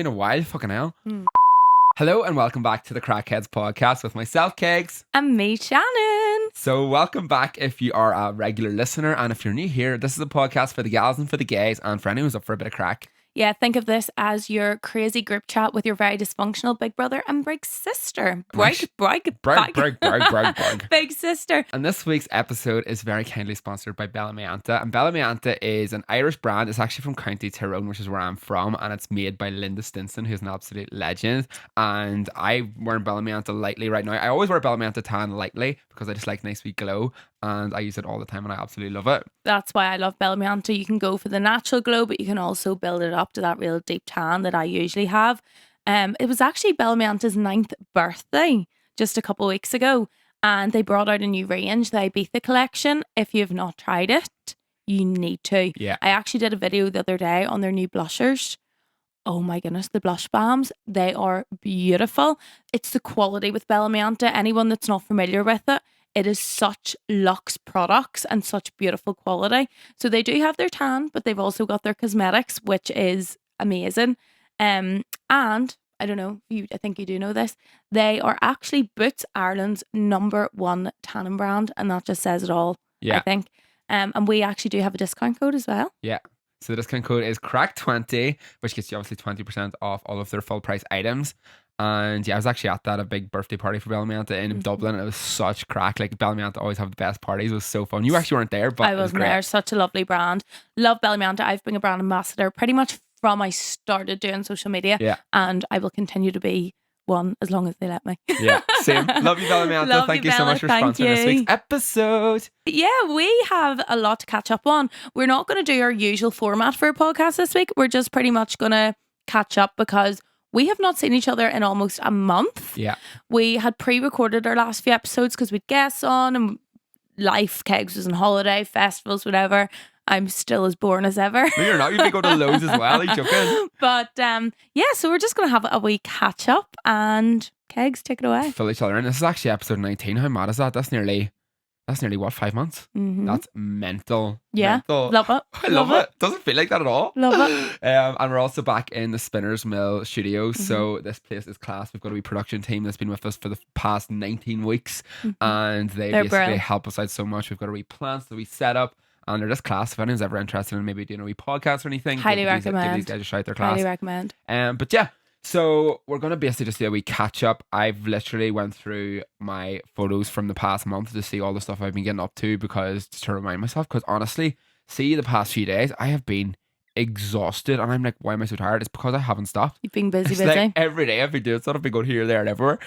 been a while, fucking hell. Mm. Hello and welcome back to the Crackheads podcast with myself, Kegs. And me, Shannon. So welcome back if you are a regular listener, and if you're new here, this is a podcast for the gals and for the gays and for anyone who's up for a bit of crack. Yeah, think of this as your crazy group chat with your very dysfunctional big brother and big sister. Brag. Big sister. And this week's episode is very kindly sponsored by Belamianta. And Belamianta is an Irish brand. It's actually from County Tyrone, which is where I'm from. And it's made by Linda Stinson, who's an absolute legend. And I'm wearing Belamianta lightly right now. I always wear Belamianta tan lightly because I just like nice sweet glow. And I use it all the time and I absolutely love it. That's why I love Belamianta. You can go for the natural glow, but you can also build it up to that real deep tan that I usually have. It was actually Belamianta's 9th birthday just a couple of weeks ago, and they brought out a new range, the Ibiza collection. If you've not tried it, you need to. Yeah. I actually did a video the other day on their new blushers. Oh my goodness, the blush balms, they are beautiful. It's the quality with Belamianta. Anyone that's not familiar with it, it is such luxe products and such beautiful quality. So they do have their tan, but they've also got their cosmetics, which is amazing. And I don't know, I think you do know this. They are actually Boots Ireland's #1 tanning brand, and that just says it all. Yeah. I think. And we actually do have a discount code as well. Yeah. So the discount code is CRACK20, which gets you obviously 20% off all of their full price items. And yeah, I was actually at a big birthday party for Belamianta in Dublin. It was such crack. Like, Belamianta always have the best parties. It was so fun. You actually weren't there, but I wasn't there. Such a lovely brand. Love Belamianta. I've been a brand ambassador pretty much from I started doing social media. Yeah. And I will continue to be one as long as they let me. Yeah, same. Love you, Belamianta. Love Thank you, you so Bella. much for Thank sponsoring this you. week's episode. Yeah, we have a lot to catch up on. We're not going to do our usual format for a podcast this week. We're just pretty much going to catch up because we have not seen each other in almost a month. Yeah. We had pre-recorded our last few episodes because we'd guests on and life, Kegs was on holiday, festivals, whatever. I'm still as boring as ever. No, you're not. You've been going to loads as well. Are you joking? But yeah, so we're just going to have a wee catch up, and Kegs, take it away. Fill each other in. This is actually episode 19. How mad is that? That's nearly what, 5 months? Mm-hmm. That's mental. Yeah, Mental. love it. I love it. Doesn't feel like that at all. Love it. And we're also back in the Spinners Mill studio. So this place is class. We've got a wee production team that's been with us for the past 19 weeks. And they They're basically brilliant. help us out so much. We've got a wee plan, so we set up. And they're just class. If anyone's ever interested in maybe doing a wee podcast or anything, Highly give these recommend. guys a shout. They're class. Highly recommend. But yeah, so we're going to basically just do a wee catch up. I've literally went through my photos from the past month to see all the stuff I've been getting up to, because just to remind myself, because honestly, see, the past few days I have been exhausted and I'm like, why am I so tired? It's because I haven't stopped. You've been busy. Like every day I've been doing stuff. I've been going here, there and everywhere.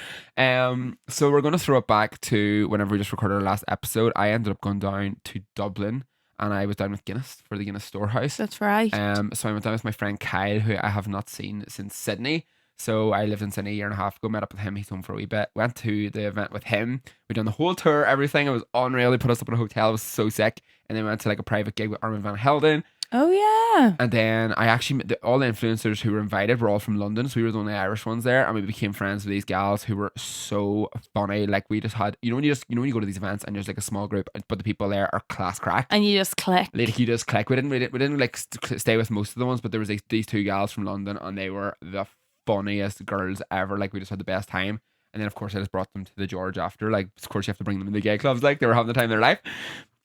So we're going to throw it back to whenever we just recorded our last episode. I ended up going down to Dublin. And I was down with Guinness for the Guinness Storehouse. That's right. So I went down with my friend Kyle, who I have not seen since Sydney. So I lived in Sydney a year and a half ago, met up with him. He's home for a wee bit. Went to the event with him. We done the whole tour, everything. It was unreal. They put us up in a hotel. It was so sick. And then we went to like a private gig with Armin van Helden. Oh yeah. And then I actually met all the influencers who were invited were all from London, so we were the only Irish ones there, and we became friends with these gals who were so funny. Like, we just had, when you go to these events and there's like a small group, but the people there are class crack, And you just click. like you just click. We didn't like stay with most of the ones, but there was these two gals from London, and they were the funniest girls ever. Like, we just had the best time. And then of course I just brought them to the George after. Like, of course you have to bring them in the gay clubs. Like, they were having the time of their life.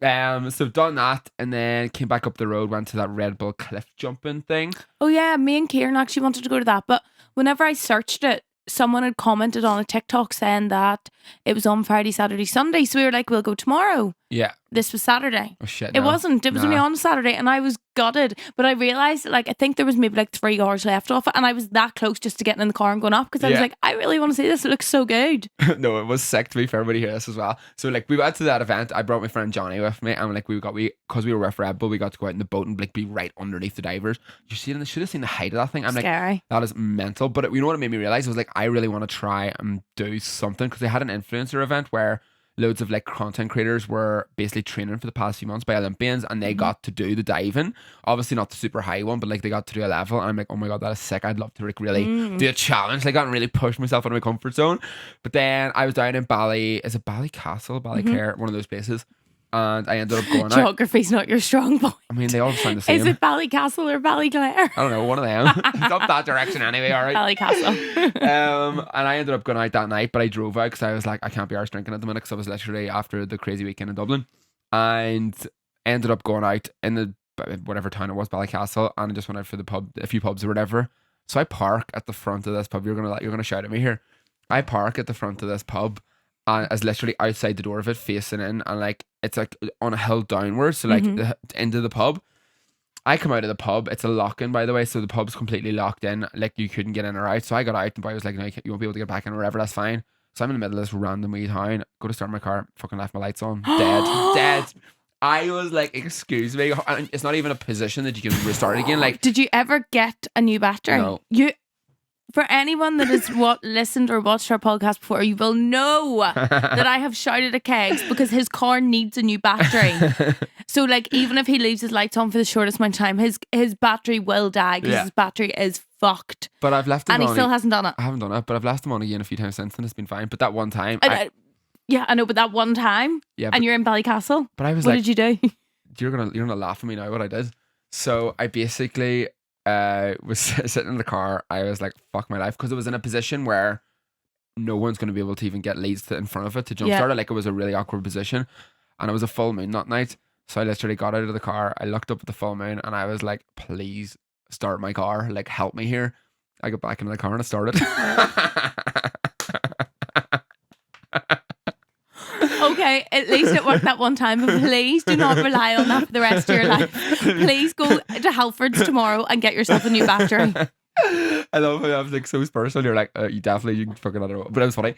So done that, and then came back up the road, went to that Red Bull cliff jumping thing. Oh yeah, me and Kieran actually wanted to go to that, but whenever I searched it, someone had commented on a TikTok saying that it was on Friday, Saturday, Sunday. So we were like, we'll go tomorrow. Yeah. This was Saturday. Oh shit. It no. wasn't. It was only on Saturday, and I was gutted. But I realised, like, I think there was maybe like 3 hours left off it, and I was that close just to getting in the car and going up, because I was Yeah. like, I really want to see this. It looks so good. No, it was sick, to be fair. Everybody hear this as well. So like, we went to that event. I brought my friend Johnny with me, and like, because we were with Red Bull, we got to go out in the boat and like be right underneath the divers. You should have seen the height of that thing. I'm like, Scary. that is mental. But you know what it made me realize? It was like, I really want to try and do something, because they had an influencer event where loads of like content creators were basically training for the past few months by Olympians, and they got to do the diving. Obviously not the super high one, but like they got to do a level, and I'm like, oh my god, that is sick. I'd love to like really do a challenge like that and really push myself out of my comfort zone. But then I was down in Bally, is it Ballycastle, Ballyclare, one of those places. and I ended up going out. Geography's not your strong point. I mean, they all sound the same. Is it Ballycastle or Ballyclare? I don't know, one of them. It's up that direction anyway, all right. Ballycastle. And I ended up going out that night, but I drove out because I was like, I can't be arse drinking at the minute because I was literally after the crazy weekend in Dublin, and ended up going out in the whatever town it was, Ballycastle, and I just went out for the pub, a few pubs or whatever. So I park at the front of this pub. You're gonna shout at me here. I park at the front of this pub, and I was literally outside the door of it, facing in, and like it's like on a hill downwards, so like the end of the pub. I come out of the pub. It's a lock-in, by the way, so the pub's completely locked in. Like you couldn't get in or out. So I got out, and the boy was like, "No, you won't be able to get back in or whatever. That's fine." So I'm in the middle of this random wee town. Go to start my car. Fucking left my lights on. Dead. I was like, "Excuse me." And it's not even a position that you can restart again. Like, did you ever get a new battery? No. For anyone that has listened or watched our podcast before, you will know that I have shouted at Kegs because his car needs a new battery. So like, even if he leaves his lights on for the shortest amount of time, his battery will die because his battery is fucked. But I've left him on. And he still hasn't done it. I haven't done it, but I've left him on again a few times since, and it's been fine. But that one time, yeah, I know, but that one time, and you're in Ballycastle. But I was what did you do? You're gonna laugh at me now. What I did. So I basically was sitting in the car. I was like, fuck my life, because it was in a position where no one's going to be able to even get leads in front of it to jumpstart it. Like, it was a really awkward position, and it was a full moon that night. So I literally got out of the car, I looked up at the full moon, and I was like, please start my car, like help me here. I got back into the car and it started. Okay, at least it worked that one time, but please do not rely on that for the rest of your life. Please go to Halfords tomorrow and get yourself a new battery. I love how I was like so personal. You're like, you can fucking another one. But it was funny.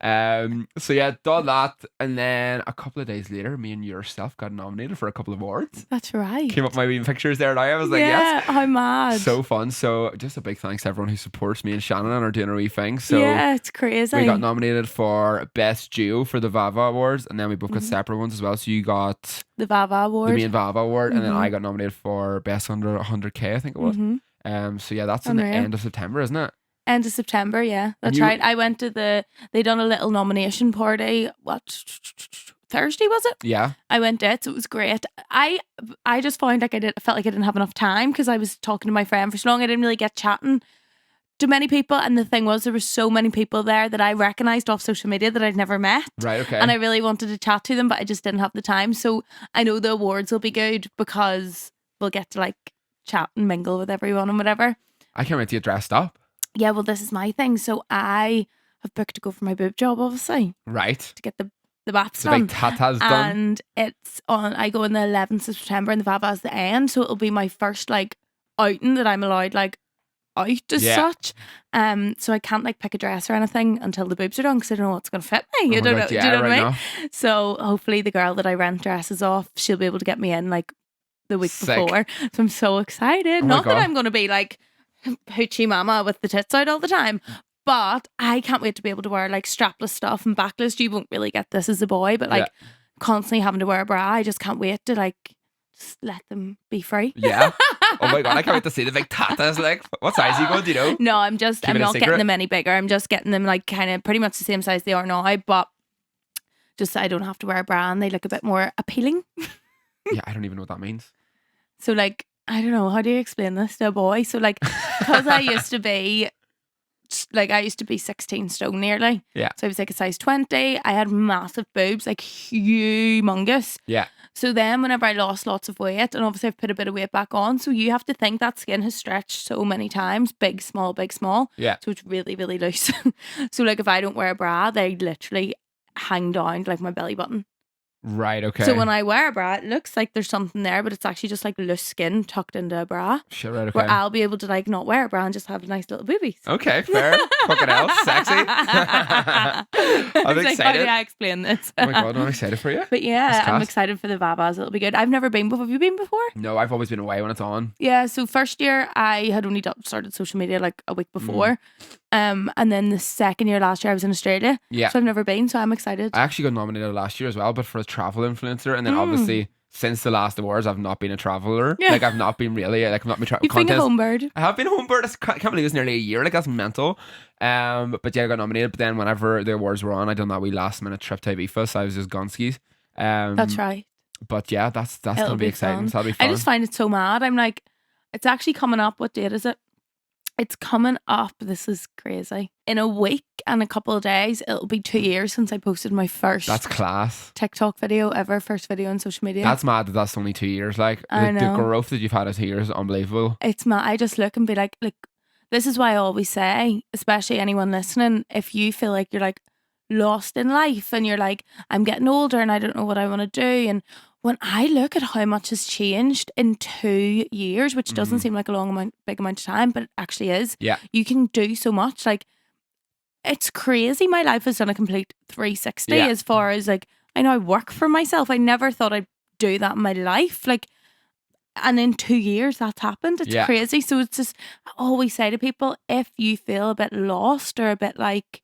So yeah, done that, and then a couple of days later, me and yourself got nominated for a couple of awards. That's right. Came up my wee pictures there, and I was like, yes. Yeah, how mad. So fun. So just a big thanks to everyone who supports me and Shannon and are doing our wee thing. So yeah, it's crazy. We got nominated for Best Duo for the Vava Awards, and then we both got separate ones as well. So you got the Vava Award, the main Vava Award, and then I got nominated for Best Under 100K, I think it was. So yeah, that's in the end of September, isn't it? End of September, yeah, that's right. I went to they done a little nomination party. Thursday was it? Yeah, I went to it, so it was great. I just found like I felt like I didn't have enough time because I was talking to my friend for so long. I didn't really get chatting to many people, and the thing was, there were so many people there that I recognised off social media that I'd never met. Right, okay. And I really wanted to chat to them, but I just didn't have the time. So I know the awards will be good because we'll get to like chat and mingle with everyone and whatever. I can't wait to get dressed up. Yeah, well, this is my thing. So I have booked to go for my boob job, obviously. Right. To get the baps done. The big tatas done. And it's on, I go on the 11th of September and the Vava's the end. So it'll be my first like outing that I'm allowed like out as such. So I can't like pick a dress or anything until the boobs are done because I don't know what's going to fit me. You don't know, do you know what I mean? So hopefully the girl that I rent dresses off, she'll be able to get me in like the week before. So I'm so excited. Not that I'm going to be like hoochie mama with the tits out all the time, but I can't wait to be able to wear like strapless stuff and backless. You won't really get this as a boy, but like constantly having to wear a bra, I just can't wait to like just let them be free. Yeah. Oh my god, I can't wait to see the big tatas. Like, what size are you going? Do you know? No, I'm not getting them any bigger. I'm just getting them like kind of pretty much the same size they are now, but just I don't have to wear a bra and they look a bit more appealing. Yeah, I don't even know what that means. So like, I don't know, how do you explain this to a boy? So like, because I used to be 16 stone nearly. Yeah. So I was like a size 20. I had massive boobs, like humongous. Yeah. So then whenever I lost lots of weight, and obviously I've put a bit of weight back on, so you have to think that skin has stretched so many times, big, small, big, small. Yeah. So it's really, really loose. So like if I don't wear a bra, they literally hang down to like my belly button. Right, okay. So when I wear a bra, it looks like there's something there, but it's actually just like loose skin tucked into a bra. Sure, right, okay. Where I'll be able to like not wear a bra and just have nice little boobies. Okay, fair. Fucking hell, sexy. I'm excited. Like, how do I explain this? Oh my god, I'm excited for you. But yeah, I'm excited for the Vavas. It'll be good. I've never been before. Have you been before? No, I've always been away when it's on. Yeah, so first year I had only started social media like a week before. And then the second year last year I was in Australia. Yeah. So I've never been, so I'm excited. I actually got nominated last year as well, but for a travel influencer. And then obviously since the last awards I've not been a traveller. Yeah. Like I've not been really like I've not been You've been a home bird. I have been a home bird. I can't believe it's nearly a year. Like that's mental. But yeah, I got nominated. But then whenever the awards were on, I done that wee last minute trip to Ibiza. So I was just gone skis. That's right. But yeah, that's It'll gonna be be exciting. fun. So that'll be fun. I just find it so mad. I'm like, it's actually coming up. What date is it? It's coming up. This is crazy. In a week and a couple of days, it'll be 2 years since I posted my first That's class. TikTok video ever, first video on social media. That's mad that that's only 2 years. Like I the know. growth that you've had in 2 years is unbelievable. It's mad. I just look and be like, this is why I always say, especially anyone listening, if you feel like you're like lost in life and you're like, I'm getting older and I don't know what I want to do. And when I look at how much has changed in 2 years, which doesn't seem like a big amount of time, but it actually is. Yeah. You can do so much. Like, it's crazy. My life has done a complete 360 as far as like, I know I work for myself. I never thought I'd do that in my life. Like, and in 2 years that's happened. It's crazy. So it's just, I always say to people, if you feel a bit lost or a bit like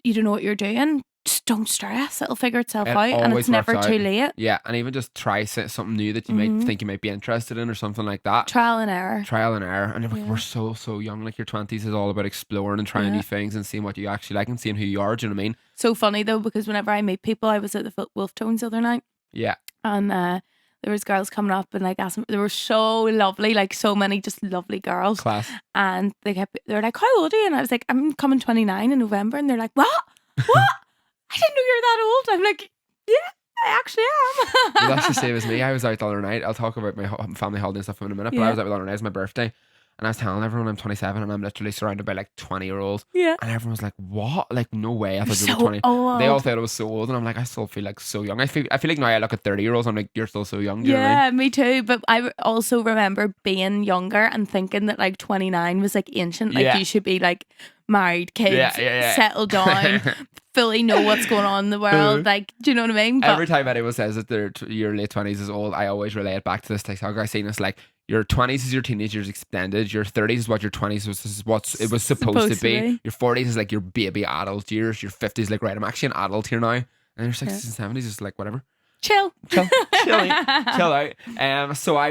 you don't know what you're doing, just don't stress. It'll figure itself out, and it's never too late. Yeah, and even just try something new that you might think you might be interested in or something like that. Trial and error. And we're so young. Like your 20s is all about exploring and trying new things and seeing what you actually like and seeing who you are. Do you know what I mean? So funny though, because whenever I meet people, I was at the Wolf Tones the other night. Yeah. And there was girls coming up and like asking, they were so lovely, like so many just lovely girls. Class. And they're like, how old are you? And I was like, I'm coming 29 in November. And they're like, what? I didn't know you're that old. I'm like, yeah, I actually am. Well, that's the same as me. I was out the other night. I'll talk about my family holiday and stuff in a minute, but I was out the other night. It's my birthday. And I was telling everyone I'm 27 and I'm literally surrounded by like 20-year-olds. Yeah. And everyone was like, what? Like, no way. I thought you were 20. Old. They all thought I was so old. And I'm like, I still feel like so young. I feel like now I look at 30-year-olds, I'm like, you're still so young. Do you know what I mean? Me too. But I also remember being younger and thinking that like 29 was like ancient. Like you should be like married, kids, settled down, fully know what's going on in the world. Like, do you know what I mean? But every time anyone says that your late 20s is old, I always relate it back to this TikTok I seen. It's like, your 20s is your teenage years extended. Your 30s is what your 20s is what it was supposed to be. Your 40s is like your baby adult years. Your 50s like, right, I'm actually an adult here now. And your 60s and 70s is like, whatever. Chill out. We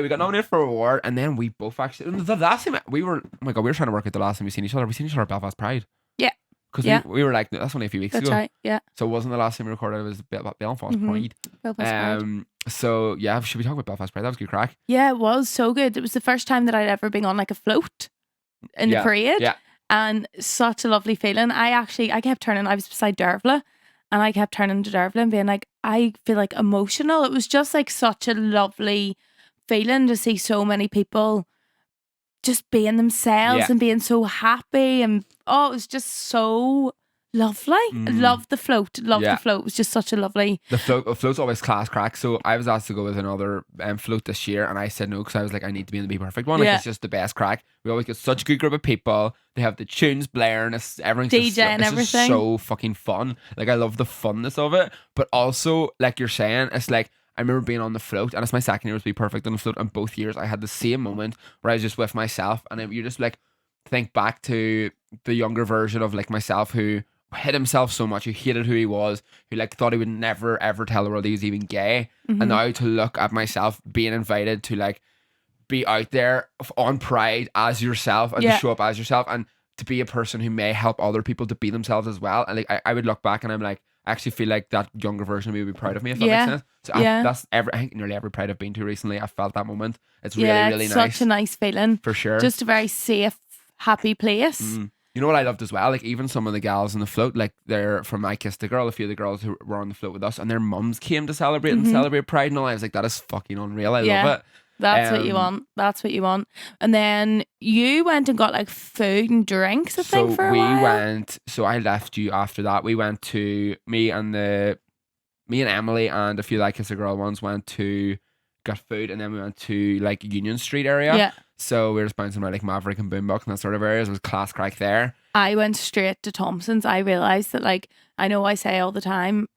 got nominated for an award, and then we both actually, the last time we were, oh my god, we were trying to work out the last time we seen each other. We seen each other at Belfast Pride. Yeah. Because we were like, that's only a few weeks ago. That's right, yeah. So it wasn't the last time we recorded, it was Belfast Pride. Belfast Pride. So yeah, should we talk about Belfast Pride? That was a good crack. Yeah, it was so good. It was the first time that I'd ever been on like a float in the parade. Yeah. And such a lovely feeling. I kept turning, I was beside Dervla, and I kept turning to Dervla and being like, I feel like emotional. It was just like such a lovely feeling to see so many people just being themselves and being so happy, and it was just so lovely. I loved the float. The float. It was just such a lovely. The float's always class crack. So I was asked to go with another float this year, and I said no because I was like, I need to be in the Be Perfect one. Like, it's just the best crack. We always get such a good group of people. They have the tunes blaring, everything's DJ and everything. Just so fucking fun. Like, I love the funness of it, but also like you're saying, it's like, I remember being on the float, and it's my second year to Be Perfect on the float, and both years I had the same moment where I was just with myself, and you just like think back to the younger version of like myself who hit himself so much, who hated who he was, who like thought he would never ever tell the world he was even gay, and now to look at myself being invited to like be out there on Pride as yourself and to show up as yourself and to be a person who may help other people to be themselves as well. And like I would look back and I'm like, I actually feel like that younger version of me would be proud of me, if that makes sense. So I think nearly every Pride I've been to recently, I felt that moment. It's really, really it's nice. Such a nice feeling. For sure. Just a very safe, happy place. You know what I loved as well? Like, even some of the gals on the float, like they're from I Kissed a Girl, a few of the girls who were on the float with us, and their mums came to celebrate and celebrate Pride and all. I was like, that is fucking unreal. I love it. That's what you want. That's what you want. And then you went and got like food and drinks, I think, for a while. So I left you after that. We went to, me and Emily and a few I Kissed a Girl ones went to get food, and then we went to like Union Street area. Yeah. So we were just bouncing around like Maverick and Boombox and that sort of areas. It was class crack there. I went straight to Thompson's. I realised that, like, I know I say all the time,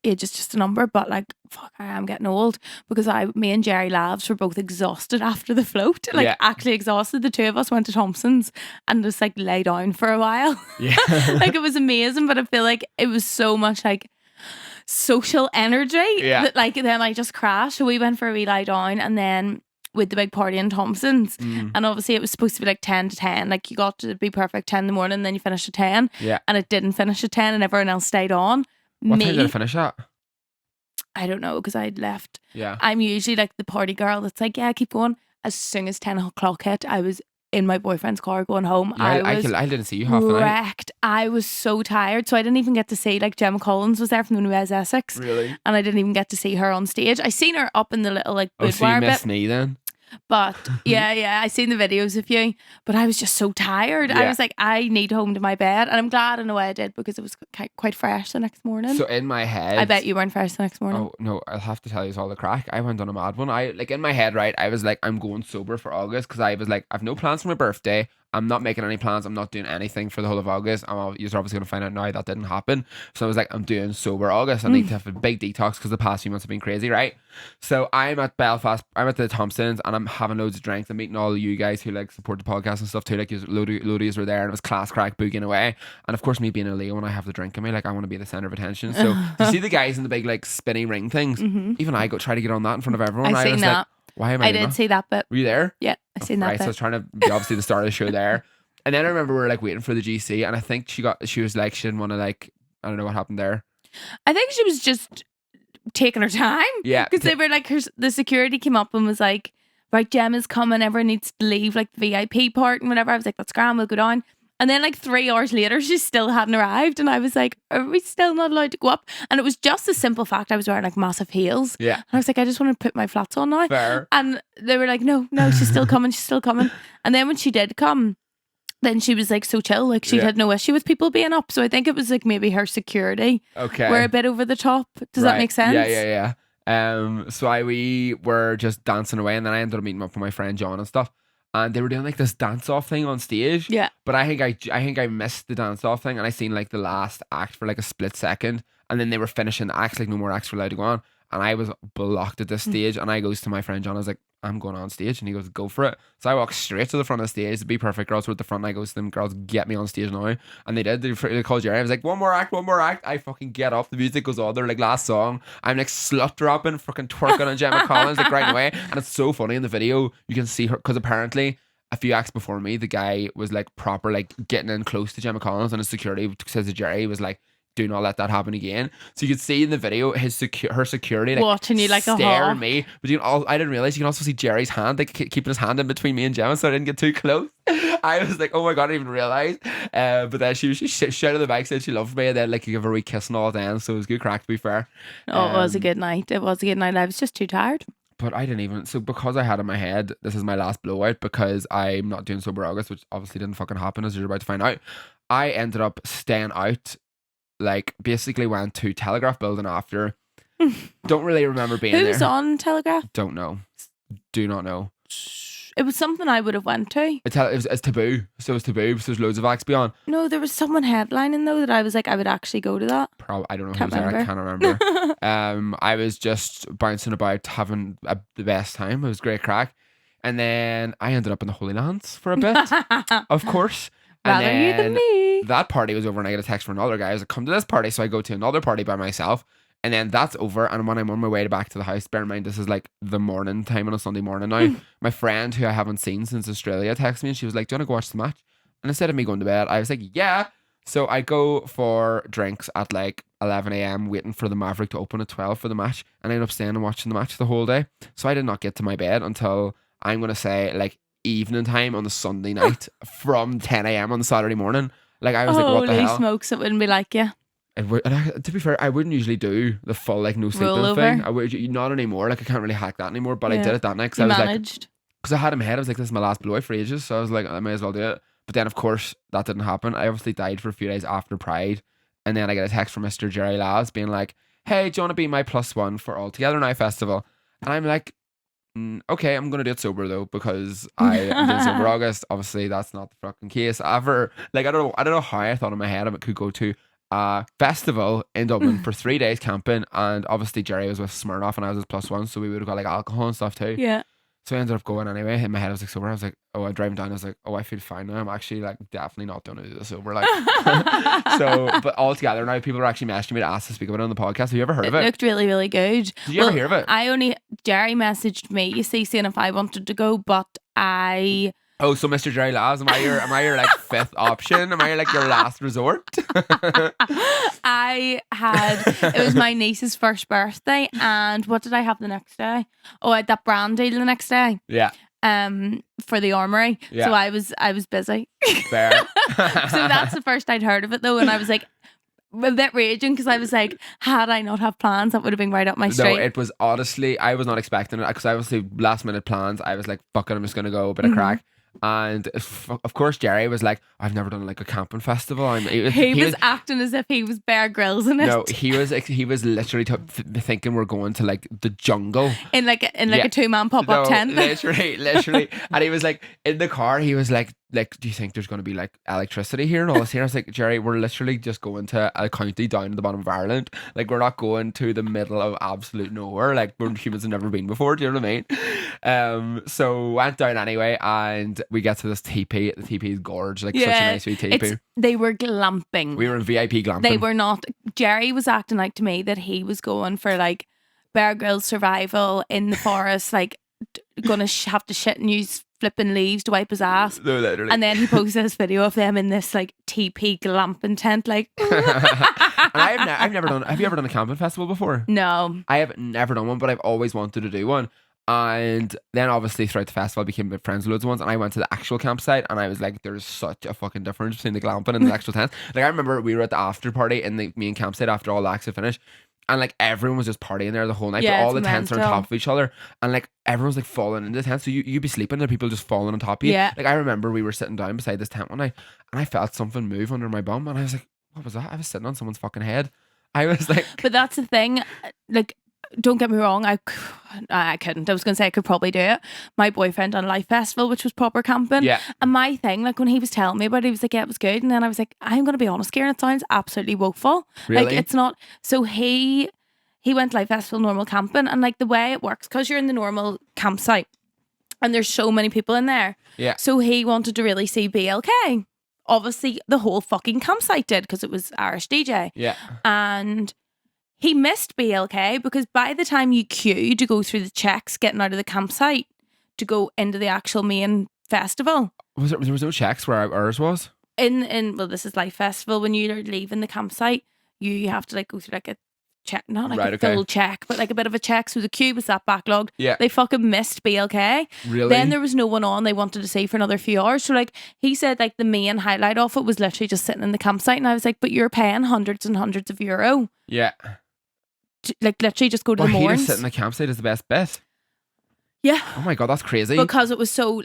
age is just a number, but like, fuck, I am getting old, because me and Jerry Lavs were both exhausted after the float. Like, actually exhausted. The two of us went to Thompson's and just like lay down for a while. Yeah. Like, it was amazing, but I feel like it was so much like social energy that like then I just crashed. So we went for a wee lie down, and then with the big party in Thompson's, and obviously it was supposed to be like 10 to 10, like you got to Be Perfect 10 in the morning, and then you finished at 10, and it didn't finish at 10, and everyone else stayed on. What time did it finish at? I don't know, because I'd left. Yeah. I'm usually like the party girl that's like, yeah, keep going. As soon as 10 o'clock hit, I was in my boyfriend's car going home. Yeah, I was I didn't see you half the night. wrecked. I was so tired. So I didn't even get to see, like, Gemma Collins was there from the New Wes Essex. Really? And I didn't even get to see her on stage. I seen her up in the little, like, Oh, so you boudoir missed bit. me then? But yeah, I seen the videos of you, but I was just so tired. I Yeah. was like, I need home to my bed, and I'm glad in a way I did, because it was quite fresh the next morning. So in my head, I bet you weren't fresh the next morning. Oh no, I'll have to tell you all the crack. I went on a mad one. I like in my head, right? I was like, I'm going sober for August because I was like, I've no plans for my birthday. I'm not making any plans. I'm not doing anything for the whole of August. You're obviously going to find out now that didn't happen. So I was like, I'm doing sober August. I need to have a big detox because the past few months have been crazy, right? So I'm at Belfast. I'm at the Thompsons and I'm having loads of drinks. I'm meeting all of you guys who like support the podcast and stuff too. Like, loadies were there and it was class crack boogieing away. And of course, me being a Leo, when I have the drink in me, like I want to be the center of attention. So you see the guys in the big like spinny ring things. Even I try to get on that in front of everyone. I seen was that. like, why am I? I did see that bit. Were you there? Yeah, I seen that Right, bit. so I was trying to be obviously the star of the show there. And then I remember we were like waiting for the GC, and I think she was like, she didn't want to like, I don't know what happened there. I think she was just taking her time. Yeah. Because they were like, the security came up and was like, right, Gemma's coming, everyone needs to leave like the VIP part and whatever. I was like, that's grand, we'll go down. And then like 3 hours later, she still hadn't arrived. And I was like, are we still not allowed to go up? And it was just a simple fact I was wearing like massive heels. Yeah. And I was like, I just want to put my flats on now. Fair. And they were like, no, she's still coming, she's still coming. And then when she did come, then she was like so chill, like she had no issue with people being up. So I think it was like maybe her security were a bit over the top. Does that make sense? Yeah. So we were just dancing away, and then I ended up meeting up with my friend John and stuff, and they were doing like this dance off thing on stage. Yeah. But I think I missed the dance off thing, and I seen like the last act for like a split second, and then they were finishing the acts, like no more acts were allowed to go on, and I was blocked at this stage, and I goes to my friend John, I was like, I'm going on stage, and he goes, go for it. So I walked straight to the front of the stage. The Be Perfect girls were at the front, and I goes to them, girls, get me on stage now. And they did. They called Jerry. I was like, one more act. I fucking get up. The music goes on. They're like, last song. I'm like slut dropping, fucking twerking on Gemma Collins, like right away. And it's so funny in the video. You can see her, because apparently a few acts before me, the guy was like proper, like getting in close to Gemma Collins, and his security says to Jerry was like, do not let that happen again. So you could see in the video her security like watching you like a stare hawk. at me. But I didn't realize you can also see Jerry's hand, like keeping his hand in between me and Gemma, so I didn't get too close. I was like, oh my god, I didn't even realize. But then she shouted the back, said she loved me, and then like you give her a wee kiss and all then. So it was good crack, to be fair. Oh, it was a good night. It was a good night. I was just too tired. But I didn't even, so because I had in my head, this is my last blowout because I'm not doing sober August, which obviously didn't fucking happen, as you're about to find out. I ended up staying out. Like, basically went to Telegraph Building after. Don't really remember being there. Who's on Telegraph? Don't know. Do not know. It was something I would have went to. It's Taboo. So it's Taboo. So there's loads of acts beyond. No, there was someone headlining though that I was like, I would actually go to that. I don't know Can't who's there. I remember. can't remember. I was just bouncing about, having the best time. It was great crack. And then I ended up in the Holy Lands for a bit, of course. And Rather you than me. That party was over, and I get a text from another guy. I was like, come to this party. So I go to another party by myself, and then that's over. And when I'm on my way back to the house, bear in mind, this is like the morning time on a Sunday morning now. My friend, who I haven't seen since Australia, texted me, and she was like, do you want to go watch the match? And instead of me going to bed, I was like, yeah. So I go for drinks at like 11 a.m, waiting for the Maverick to open at 12 for the match. And I ended up staying and watching the match the whole day. So I did not get to my bed until, I'm going to say, like, evening time on the Sunday night from 10 a.m. on the Saturday morning. Like, I was like, what the hell? Holy smokes, it wouldn't be like you. To be fair, I wouldn't usually do the full like no sleeping thing. I would not anymore. Like, I can't really hack that anymore. But I did it that night because I was managed. because I had in my head, I was like, this is my last blowout for ages. So I was like, I may as well do it. But then, of course, that didn't happen. I obviously died for a few days after Pride, and then I get a text from Mr. Jerry Laws being like, hey, do you want to be my +1 for All Together Now Festival? And I'm like, okay, I'm gonna do it sober though, because I am doing sober August. Obviously, that's not the fucking case ever. Like, I don't know how I thought in my head I could go to a festival in Dublin for 3 days camping, and obviously Jerry was with Smirnoff and I was his +1, so we would have got like alcohol and stuff too. Yeah. So I ended up going anyway. In my head, I was like sober. I was like, oh, I'm driving down. I was like, oh, I feel fine now. I'm actually like definitely not going to do this sober. Like, so, but all together now, people are actually messaging me to ask to speak about it on the podcast. Have you ever heard of it? It looked really, really good. Did you ever hear of it? Jerry messaged me, you see, saying if I wanted to go, but I Oh, so Mr. Jerry Laws, am I your like fifth option? Am I like your last resort? It was my niece's first birthday, and what did I have the next day? Oh, I had that brand deal the next day. Yeah. For the armory. Yeah. So I was busy. Fair. So that's the first I'd heard of it though, and I was like a bit raging because I was like, had I not have plans, that would have been right up my street. No, it was honestly, I was not expecting it because I obviously last minute plans. I was like, fuck it, I'm just gonna go a bit of crack. And of course, Jerry was like, I've never done like a camping festival. He was acting as if he was Bear Grylls in it. No, he was literally thinking we're going to like the jungle in like a 2-man pop-up tent. literally. And he was like in the car. He was like, do you think there's going to be like electricity here and all this here? I was like, Jerry, we're literally just going to a county down at the bottom of Ireland. Like, we're not going to the middle of absolute nowhere. Like, where humans have never been before. Do you know what I mean? So went down anyway, and we get to this teepee. The teepee is gorge, like such a nice wee teepee. They were glamping. We were in VIP glamping. They were not. Jerry was acting like to me that he was going for like Bear Grylls survival in the forest, like gonna have to shit and use flipping leaves to wipe his ass. No, literally. And then he posted this video of them in this like teepee glamping tent, like. And I've never done. Have you ever done a camping festival before? No, I have never done one, but I've always wanted to do one. And then obviously throughout the festival I became good friends with loads of ones, and I went to the actual campsite and I was like, there's such a fucking difference between the glamping and the actual tent. Like, I remember we were at the after party in the main campsite after all the acts had finished, and like everyone was just partying there the whole night. Yeah, but all the tents are on top of each other, and like everyone's like falling into the tent, so you'd be sleeping there, people just falling on top of you. Yeah. Like, I remember we were sitting down beside this tent one night and I felt something move under my bum, and I was like, what was that? I was sitting on someone's fucking head. I was like, but that's the thing, like, don't get me wrong, I couldn't. I was going to say I could probably do it. My boyfriend done Life Festival, which was proper camping. Yeah. And my thing, like when he was telling me about it, he was like, yeah, it was good. And then I was like, I'm going to be honest, Kieran, it sounds absolutely woeful. Really? Like, it's not. So he went to Life Festival normal camping, and like the way it works, because you're in the normal campsite and there's so many people in there. Yeah. So he wanted to really see BLK. Obviously, the whole fucking campsite did, because it was Irish DJ. Yeah. And he missed BLK because by the time you queue to go through the checks getting out of the campsite to go into the actual main festival. There was no checks where ours was? Well, this is Life Festival. When you're leaving the campsite, you have to like go through like a check, not like a full check, but like a bit of a check. So the queue was that backlogged. Yeah. They fucking missed BLK. Really? Then there was no one on they wanted to see for another few hours. So like he said, like the main highlight of it was literally just sitting in the campsite, and I was like, but you're paying hundreds and hundreds of euro. Yeah. Like literally just go to the He moorings. just sitting in the campsite is the best bit. Yeah. Oh my god, that's crazy. Because it was so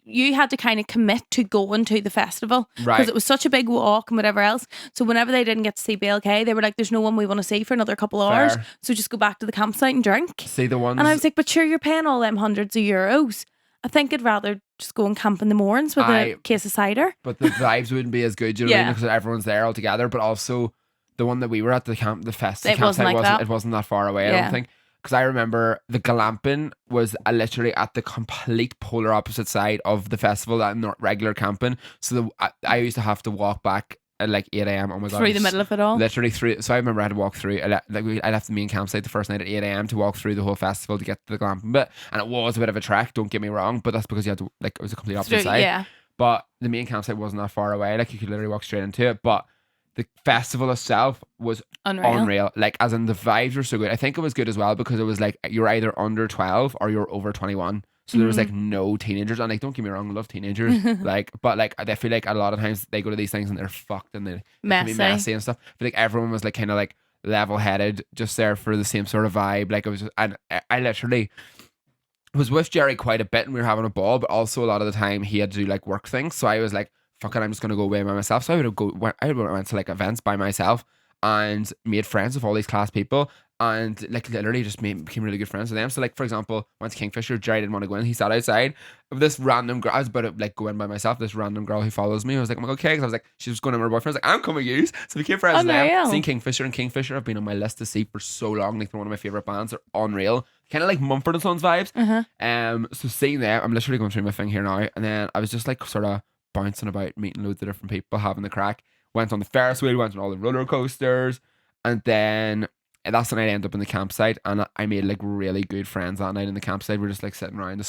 you had to kind of commit to going to the festival, Right. Because it was such a big walk and whatever else. So whenever they didn't get to see BLK, they were like, "There's no one we want to see for another couple of hours, so just go back to the campsite and drink." See the ones. And I was like, "But sure, you're paying all them hundreds of euros. I think I'd rather just go and camp in the moorings with a case of cider." But the vibes wouldn't be as good, you know what I mean? Because everyone's there all together. But also, the one that we were at the festival campsite it wasn't that far away. I don't think. Because I remember the glamping was literally at the complete polar opposite side of the festival, that not regular camping. So I used to have to walk back at like 8 a.m. Oh my god! Through the middle of it all. Literally through. So I remember I had to walk through. I left the main campsite the first night at 8 a.m. to walk through the whole festival to get to the glamping bit, and it was a bit of a trek. Don't get me wrong, but that's because you had to it was a complete opposite side. Yeah. But the main campsite wasn't that far away. Like, you could literally walk straight into it. But the festival itself was unreal. Like, as in the vibes were so good. I think it was good as well because it was like you were either under 12 or you were over 21. So there was like no teenagers. And like, don't get me wrong, I love teenagers. But like, I feel like a lot of times they go to these things and they're fucked and they can be messy and stuff. I feel like everyone was like kind of like level headed, just there for the same sort of vibe. Like, it was just, and I literally was with Jerry quite a bit and we were having a ball, but also a lot of the time he had to do like work things. So I was like, fuck it, I'm just gonna go away by myself. So I went to like events by myself and made friends with all these class people, and like literally just became really good friends with them. So like, for example, went to Kingfisher. Jerry didn't want to go in. He sat outside of this random girl. I was about to like go in by myself. This random girl who follows me. I was like, I'm like, okay, because I was like, she was going in with her boyfriend. I was like, I'm coming with you. So we became friends with them. Seen Kingfisher, and Kingfisher have been on my list to see for so long. Like, they're one of my favorite bands. They're unreal. Kind of like Mumford and Sons vibes. So seeing them, I'm literally going through my thing here now, and then I was just like sort of bouncing about, meeting loads of different people, having the crack. Went on the Ferris wheel, went on all the roller coasters, and then that's the night I ended up in the campsite, and I made like really good friends that night in the campsite. We were just like sitting around, the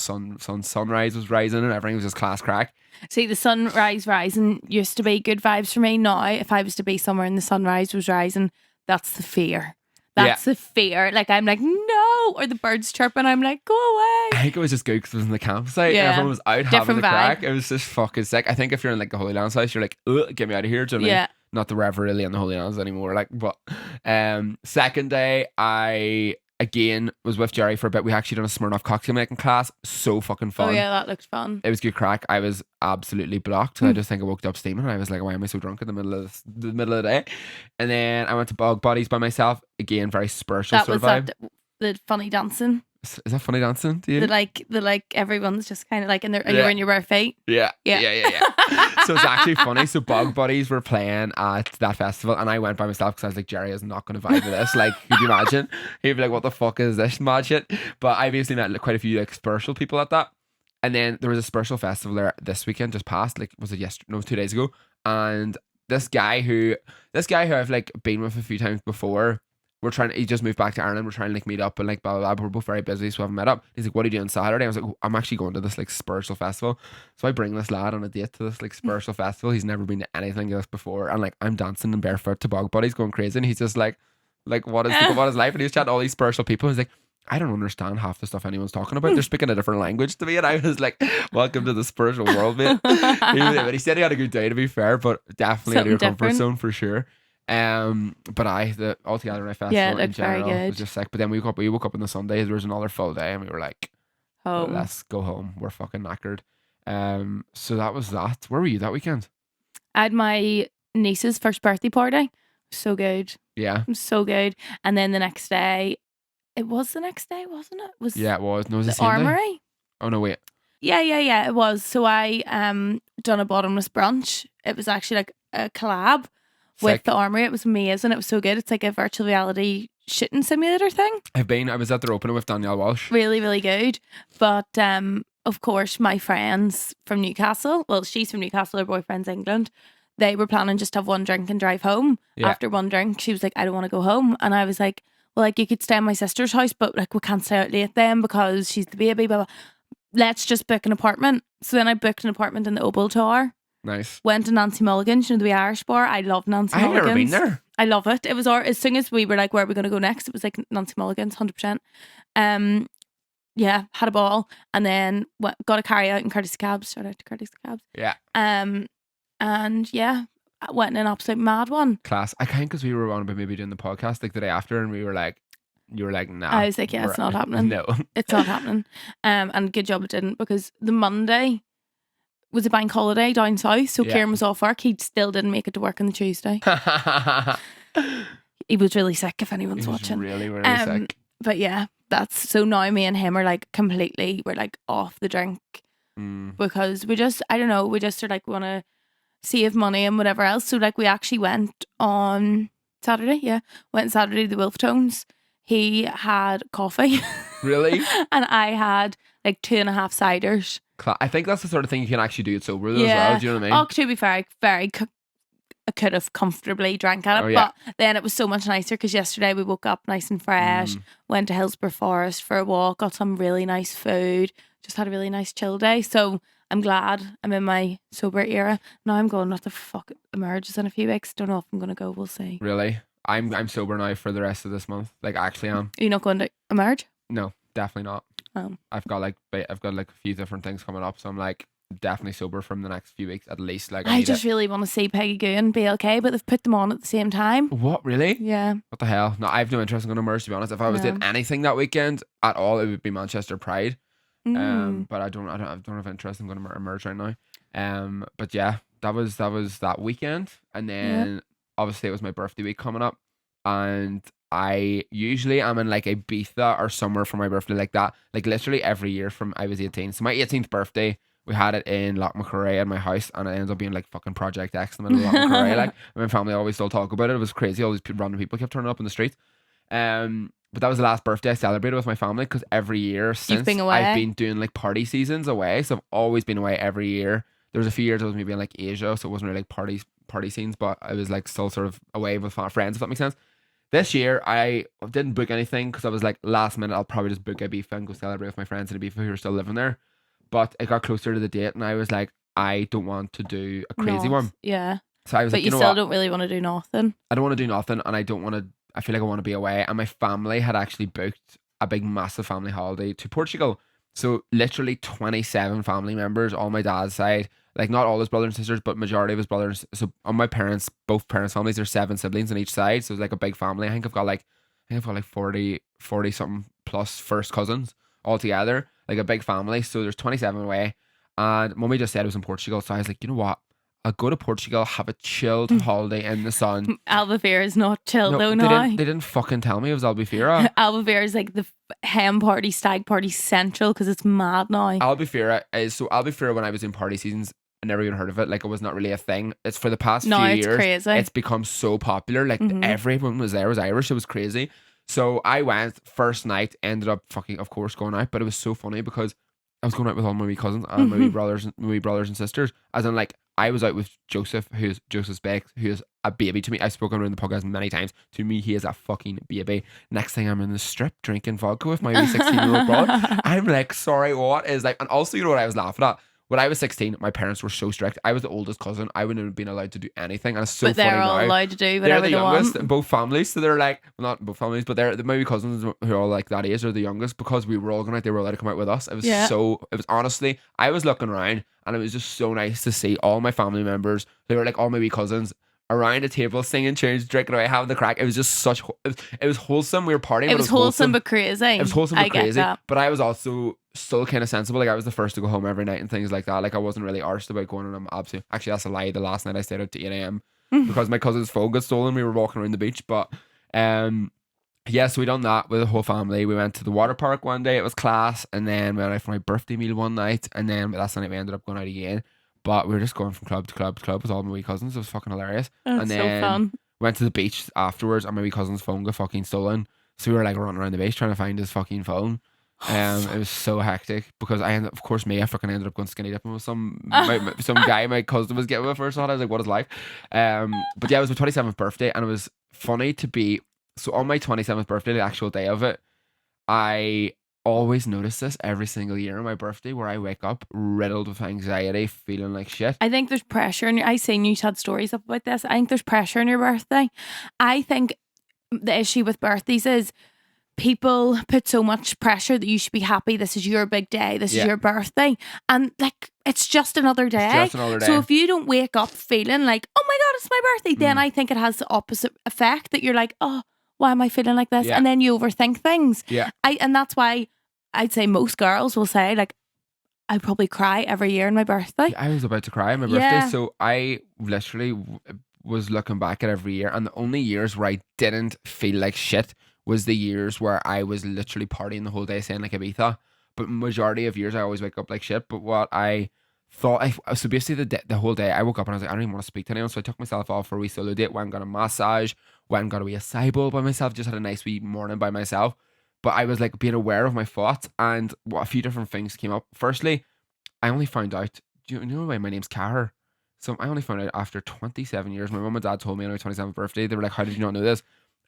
sunrise was rising and everything was just class crack. See, the sunrise rising used to be good vibes for me. Now, if I was to be somewhere and the sunrise was rising, that's the fear. That's the fear. Like, I'm like, no. Or the birds chirping, I'm like, go away. I think it was just good because it was in the campsite and everyone was out having the crack. It was just fucking sick. I think if you're in like the Holy Land's house, you're like, ugh, get me out of here. Do you know what I mean? Not that we're ever really in the Holy Lands anymore. Like, but second day, I again was with Jerry for a bit. We actually done a Smirnoff cocktail making class. So fucking fun. Oh yeah, that looked fun. It was good crack. I was absolutely blocked. I just think I woke up steaming and I was like, why am I so drunk in the middle of the day? And then I went to Bog Buddies by myself. Again, very spiritual that sort was of vibe. The funny dancing. Is that funny dancing? Do you? The like everyone's just kind of like you're in your bare feet. Yeah. So it's actually funny. So Bog Buddies were playing at that festival and I went by myself because I was like, Jerry is not going to vibe with this. Like, could you imagine? He'd be like, what the fuck is this mad shit? But I basically met like, quite a few like spiritual people at that. And then there was a spiritual festival there this weekend just passed. Like, was it yesterday? No, 2 days ago. And this guy who I've like been with a few times before, he just moved back to Ireland. We're trying to like meet up and like blah, blah, blah. But we're both very busy, so we haven't met up. He's like, what are you doing Saturday? I was like, oh, I'm actually going to this like spiritual festival. So I bring this lad on a date to this like spiritual festival. He's never been to anything like this before. And like, I'm dancing in barefoot to Bog Buddies going crazy. And he's just like what is life? And he was chatting to all these spiritual people. He's like, I don't understand half the stuff anyone's talking about. They're speaking a different language to me. And I was like, welcome to the spiritual world, mate. He said he had a good day, to be fair, but definitely out of your comfort zone for sure. But the altogether my festival in general was just sick. But then we woke up on the Sunday. There was another full day, and we were like, let's go home. We're fucking knackered. So that was that. Where were you that weekend? I had my niece's first birthday party. So good. Yeah, it was so good. And then the next day, it was the next day, wasn't it? It was. No, it was the Armory. Day? Oh no, wait. Yeah, it was. So I done a bottomless brunch. It was actually like a collab with the Armory. It was amazing. It was so good. It's like a virtual reality shooting simulator thing. I was at their opening with Danielle Walsh. Really, really good. But of course, my friends from Newcastle, well, she's from Newcastle, her boyfriend's England, they were planning just to have one drink and drive home. After one drink, she was like, I don't want to go home. And I was like, well, like, you could stay in my sister's house, but like, we can't stay out late then because she's the baby, blah, blah. Let's just book an apartment. So then I booked an apartment in the Opal Tower. Nice. Went to Nancy Mulligan's, you know, the Irish bar. I love Nancy Mulligan's. I've never been there. I love it. It was as soon as we were like, where are we going to go next? It was like Nancy Mulligan's, 100%. Yeah, had a ball, and then got a carry out in Courtesy Cabs. Shout out to Courtesy Cabs. Yeah. And yeah, I went in an absolute mad one. Class. I think because we were on about maybe doing the podcast like the day after, and we were like, you were like, nah. I was like, yeah, it's not happening. No, it's not happening. And good job it didn't, because the Monday was a bank holiday down south, so Kieran was off work. He still didn't make it to work on the Tuesday. He was really sick, if anyone's watching. Really, really sick. But yeah, that's so now me and him are like we're like off the drink because we just are like, want to save money and whatever else. So like we actually went on Saturday. Went Saturday to the Wolf Tones. He had coffee. Really? And I had like 2.5 ciders. I think that's the sort of thing you can actually do it sober as well. Do you know what I mean? Oh, to be fair, I could have comfortably drank at it, but then it was so much nicer because yesterday we woke up nice and fresh, went to Hillsborough Forest for a walk, got some really nice food, just had a really nice chill day. So I'm glad I'm in my sober era. Now I'm going, what the fuck emerges in a few weeks. Don't know if I'm going to go. We'll see. Really? I'm sober now for the rest of this month. Like, actually am. Are you not going to emerge? No, definitely not. Oh. I've got like a few different things coming up, so I'm like definitely sober from the next few weeks at least. Like, I just really want to see Peggy Goo and BLK, but they've put them on at the same time. What, really? Yeah. What the hell? No, I have no interest in going to emerge, to be honest. If I was doing anything that weekend at all, it would be Manchester Pride. But I don't have interest in going to emerge right now. But yeah, that was that weekend, and then obviously it was my birthday week coming up, and I usually am in like Ibiza or somewhere for my birthday like that, like literally every year from I was 18. So my 18th birthday, we had it in Lochmacrae at my house, and it ended up being like fucking Project X in the middle of Lochmacrae. Like, my family always still talk about it. It was crazy. All these random people kept turning up in the street. But that was the last birthday I celebrated with my family, because every year since I've been doing like party seasons away, so I've always been away every year. There was a few years I was maybe in like Asia, so it wasn't really like party scenes, but I was like still sort of away with friends, if that makes sense. This year, I didn't book anything because I was like, last minute, I'll probably just book Ibiza and go celebrate with my friends in Ibiza who are still living there. But it got closer to the date, and I was like, I don't want to do a crazy Not, one. yeah. So I was But like, you you know still what? don't really want to do nothing. I don't want to do nothing, and I don't want to. I feel like I want to be away. And my family had actually booked a big, massive family holiday to Portugal. So literally 27 family members on my dad's side. Like not all his brothers and sisters, but majority of his brothers. So on my parents, both parents' families, there's 7 siblings on each side. So it's like a big family. I think I've got like 40 something plus first cousins all together, like a big family. So there's 27 away. And mummy just said it was in Portugal. So I was like, you know what? I'll go to Portugal, have a chilled holiday in the sun. Albufeira is not chill No, though they now. didn't fucking tell me it was Albufeira. Albufeira is like the hen party, stag party central because it's mad now. Albufeira when I was in party seasons, I never even heard of it. Like it was not really a thing. It's for the past No, few it's years. crazy. It's become so popular. Like everyone was there was Irish. It was crazy. So I went first night, ended up fucking of course going out, but it was so funny because I was going out with all my wee cousins and my wee brothers and sisters. As in like I was out with Joseph, who's Joseph Speck, who is a baby to me. I've spoken around the podcast many times. To me, he is a fucking baby. Next thing I'm in the strip drinking vodka with my wee 16-year-old brother. I'm like, sorry, what is like, and also, you know what I was laughing at? When I was 16, my parents were so strict. I was the oldest cousin. I wouldn't have been allowed to do anything. And it's so but funny they're all now. allowed to do They're whatever the they youngest want. in both families. So they're like, well, not both families, but they're my wee cousins who are all like that age are the youngest because we were all going out. They were allowed to come out with us. It was honestly, I was looking around and it was just so nice to see all my family members. They were like all my wee cousins around a table singing tunes, drinking away, having the crack. It was just it was wholesome. We were partying. It was wholesome but crazy. It was wholesome but I get crazy. that. But I was also still kind of sensible. Like I was the first to go home every night and things like that. Like I wasn't really arsed about going on. I'm absolutely actually that's a lie. The last night I stayed out to 8 a.m. because my cousin's phone got stolen. We were walking around the beach, but yeah, so we done that with the whole family. We went to the water park one day. It was class, and then we went out for my birthday meal one night, and then that's the night we ended up going out again. But we were just going from club to club to club with all my wee cousins. It was fucking hilarious. That's and so then fun. went to the beach afterwards, and my wee cousin's phone got fucking stolen. So we were like running around the beach trying to find his fucking phone. It was so hectic because I fucking ended up going skinny dipping with some guy my cousin was getting with first. I was like, what is life? But yeah, it was my 27th birthday, and it was funny to be. So on my 27th birthday, the actual day of it, I always notice this every single year on my birthday where I wake up riddled with anxiety, feeling like shit. I think there's pressure in I seen you had stories up about this. I think there's pressure in your birthday. I think the issue with birthdays is people put so much pressure that you should be happy. This is your big day. This is your birthday. And like, it's just another day. It's just another day. So if you don't wake up feeling like, oh my God, it's my birthday, then I think it has the opposite effect that you're like, oh, why am I feeling like this? Yeah. And then you overthink things. Yeah. And that's why I'd say most girls will say like, I probably cry every year on my birthday. I was about to cry on my birthday. So I literally was looking back at every year, and the only years where I didn't feel like shit was the years where I was literally partying the whole day saying like Ibiza. But majority of years I always wake up like shit. But what I thought, so basically the whole day I woke up and I was like, I don't even want to speak to anyone. So I took myself off for a wee solo date, went and got a massage, went and got a wee acai bowl by myself, just had a nice wee morning by myself. But I was like being aware of my thoughts, and a few different things came up. Firstly, I only found out, do you know why my name's Cahir? So I only found out after 27 years. My mum and dad told me on my 27th birthday. They were like, how did you not know this?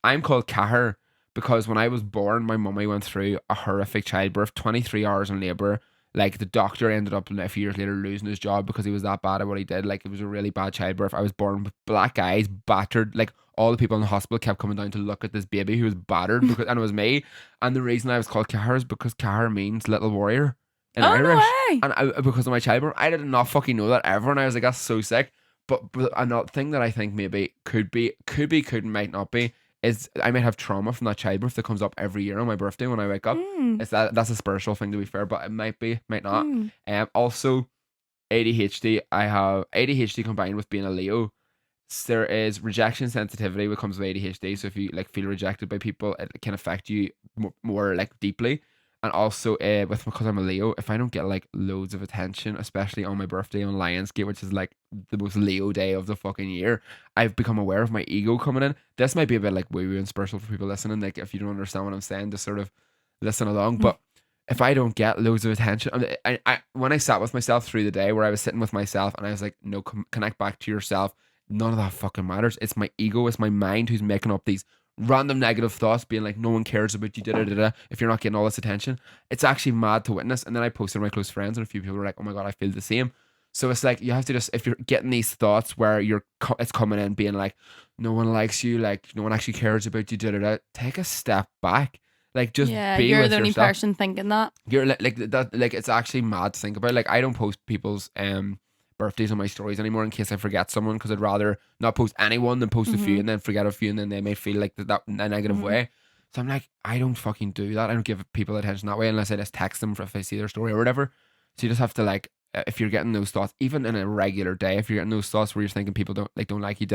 I'm called Cahir because when I was born, my mummy went through a horrific childbirth, 23 hours in labour. Like the doctor ended up a few years later losing his job because he was that bad at what he did. Like it was a really bad childbirth. I was born with black eyes, battered. Like all the people in the hospital kept coming down to look at this baby who was battered and it was me. And the reason I was called Cahir is because Cahir means little warrior in Irish. No way. And because of my childbirth, I did not fucking know that ever. And I was like, that's so sick. But another thing that I think maybe could might not be is I might have trauma from that childbirth that comes up every year on my birthday when I wake up. It's that's a spiritual thing to be fair, but it might be, might not. Also ADHD. I have ADHD combined with being a Leo. There is rejection sensitivity what comes with ADHD. So if you like feel rejected by people, it can affect you more like deeply. And also because I'm a Leo, if I don't get like loads of attention, especially on my birthday on Lionsgate, which is like the most Leo day of the fucking year, I've become aware of my ego coming in. This might be a bit like woo-woo and spiritual for people listening. Like if you don't understand what I'm saying, just sort of listen along. But if I don't get loads of attention, I when I sat with myself through the day where I was sitting with myself and I was like, no, connect back to yourself. None of that fucking matters. It's my ego, it's my mind who's making up these random negative thoughts being like, no one cares about you, if you're not getting all this attention. It's actually mad to witness. And then I posted to my close friends, and a few people were like, oh my God, I feel the same. So it's like, you have to just, if you're getting these thoughts where it's coming in being like, no one likes you, like no one actually cares about you, take a step back. Like, just Yeah, be you're with the only yourself. person thinking that. You're like that. Like, it's actually mad to think about. Like, I don't post people's birthdays on my stories anymore in case I forget someone, because I'd rather not post anyone than post a few and then forget a few, and then they may feel like that in a negative way. So I'm like, I don't fucking do that. I don't give people attention that way unless I just text them if I see their story or whatever. So you just have to, like, if you're getting those thoughts, even in a regular day, if you're getting those thoughts where you're thinking people don't like you,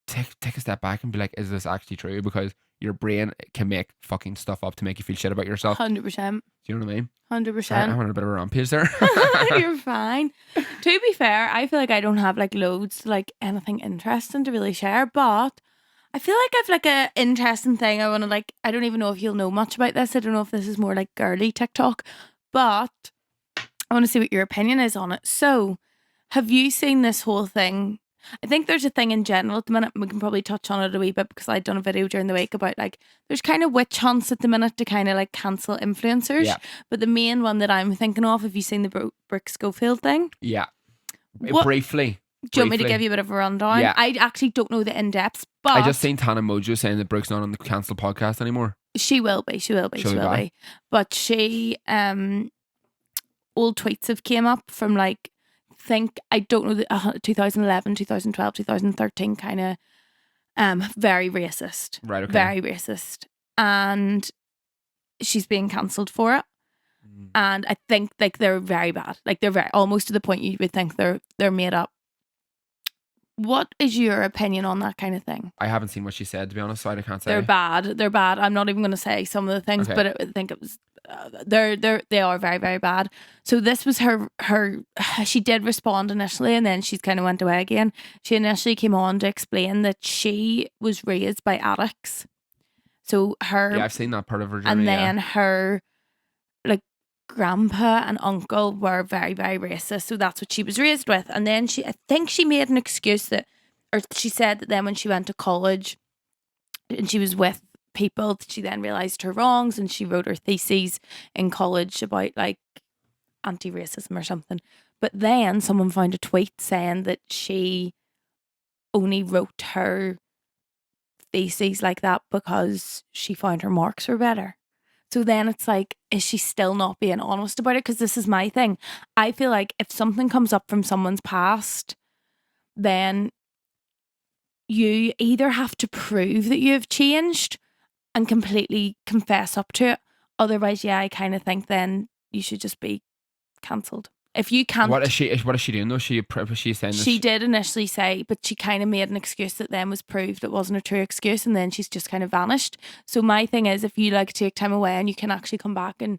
take a step back and be like, is this actually true? Because your brain can make fucking stuff up to make you feel shit about yourself. 100%. Do you know what I mean? 100%. I'm on a bit of a rampage there. You're fine. To be fair, I feel like I don't have like loads, like anything interesting to really share, but I feel like I've like a interesting thing I want to, like, I don't even know if you'll know much about this. I don't know if this is more like girly TikTok, but I want to see what your opinion is on it. So, have you seen this whole thing? I think there's a thing in general at the minute, and we can probably touch on it a wee bit because I'd done a video during the week about, like, there's kind of witch hunts at the minute to kind of like cancel influencers. Yeah. But the main one that I'm thinking of, have you seen the Brooke Schofield thing? Yeah. What- Briefly. Do you want me to give you a bit of a rundown? Yeah. I actually don't know the in-depth, but I just seen Tana Mojo saying that Brooke's not on the cancel podcast anymore. she will be. She will be. But she, old tweets have came up from like, I don't know, the 2011, 2012, 2013 kind of very racist. Right, okay. Very racist. And she's being cancelled for it. And I think like they're very bad. Like, they're very, almost to the point you would think they're made up. What is your opinion on that kind of thing? I haven't seen what she said, to be honest, so I can't say. They're bad. I'm not even going to say some of the things, Okay. but I think it was they are very, very bad. So this was her she did respond initially, and then she's kind of went away again. She initially came on to explain that she was raised by addicts. So her, Yeah, I've seen that part of her journey. and then her like grandpa and uncle were very, very racist. So that's what she was raised with. And then I think she made an excuse she said that then when she went to college and she was with people, she then realised her wrongs, and she wrote her theses in college about like anti-racism or something. But then someone found a tweet saying that she only wrote her theses like that because she found her marks were better. So then it's like, is she still not being honest about it? Because this is my thing. I feel like if something comes up from someone's past, then you either have to prove that you've changed and completely confess up to it. Otherwise, yeah, I kind of think then you should just be cancelled. If you can't... What is she doing though? Was she saying this? She did initially say, but she kind of made an excuse that then was proved it wasn't a true excuse, and then she's just kind of vanished. So my thing is, if you like take time away and you can actually come back and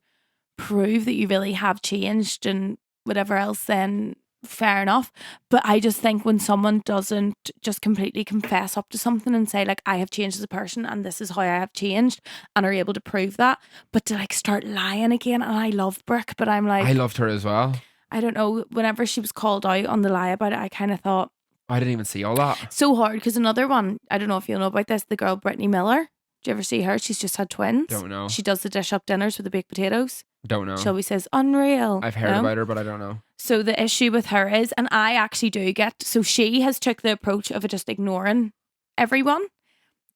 prove that you really have changed and whatever else, then fair enough. But I just think when someone doesn't just completely confess up to something and say like, I have changed as a person and this is how I have changed, and are able to prove that, but to like start lying again. And I love Brooke, but I'm like, I loved her as well. I don't know, whenever she was called out on the lie about it, I kind of thought, I didn't even see all that. so hard. Because another one, I don't know if you'll know about this, the girl Brittany Miller. Do you ever see her? She's just had twins. Don't know. She does the dish up dinners with the baked potatoes. Don't know. She always says, unreal. I've heard about her, but I don't know. So the issue with her is, and I actually do get, so she has took the approach of just ignoring everyone,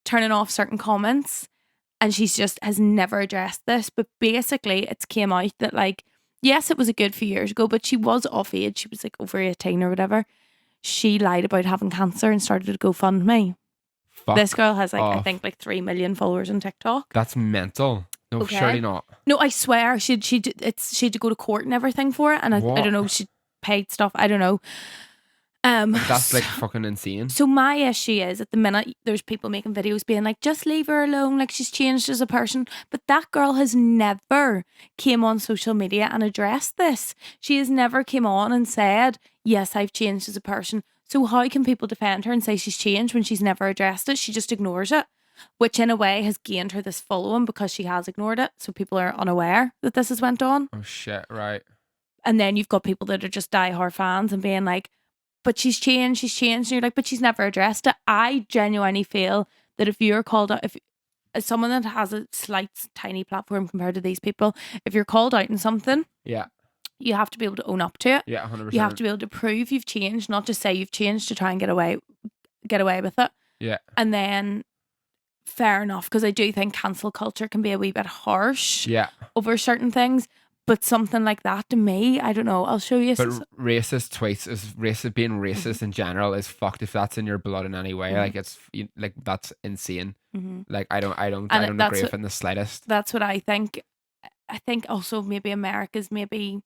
turning off certain comments, and she's just has never addressed this. But basically it's came out that like, yes, it was a good few years ago, but she was off age. She was like over 18 or whatever. She lied about having cancer and started a GoFundMe. Fuck this girl has like, off. I think like 3 million followers on TikTok. That's mental. No, Okay. surely not. No, I swear she had to go to court and everything for it, and I don't know, she paid stuff. I don't know. That's like fucking insane. So my issue is at the minute there's people making videos being like, just leave her alone, like she's changed as a person. But that girl has never came on social media and addressed this. She has never came on and said, yes, I've changed as a person. So how can people defend her and say she's changed when she's never addressed it? She just ignores it, which in a way has gained her this following because she has ignored it. So people are unaware that this has went on. Oh shit, right. And then you've got people that are just diehard fans and being like, but she's changed. And you're like, but she's never addressed it. I genuinely feel that if you're called out, if as someone that has a slight tiny platform compared to these people, if you're called out in something, Yeah. you have to be able to own up to it. Yeah, 100%. You have to be able to prove you've changed, not just say you've changed to try and get away with it. Yeah. And then fair enough, because I do think cancel culture can be a wee bit harsh Yeah. over certain things. But something like that to me, I don't know. I'll show you. But racist tweets being racist in general is fucked if that's in your blood in any way. Like it's like that's insane. Like I don't agree with it in the slightest. That's what I think. I think also maybe America's maybe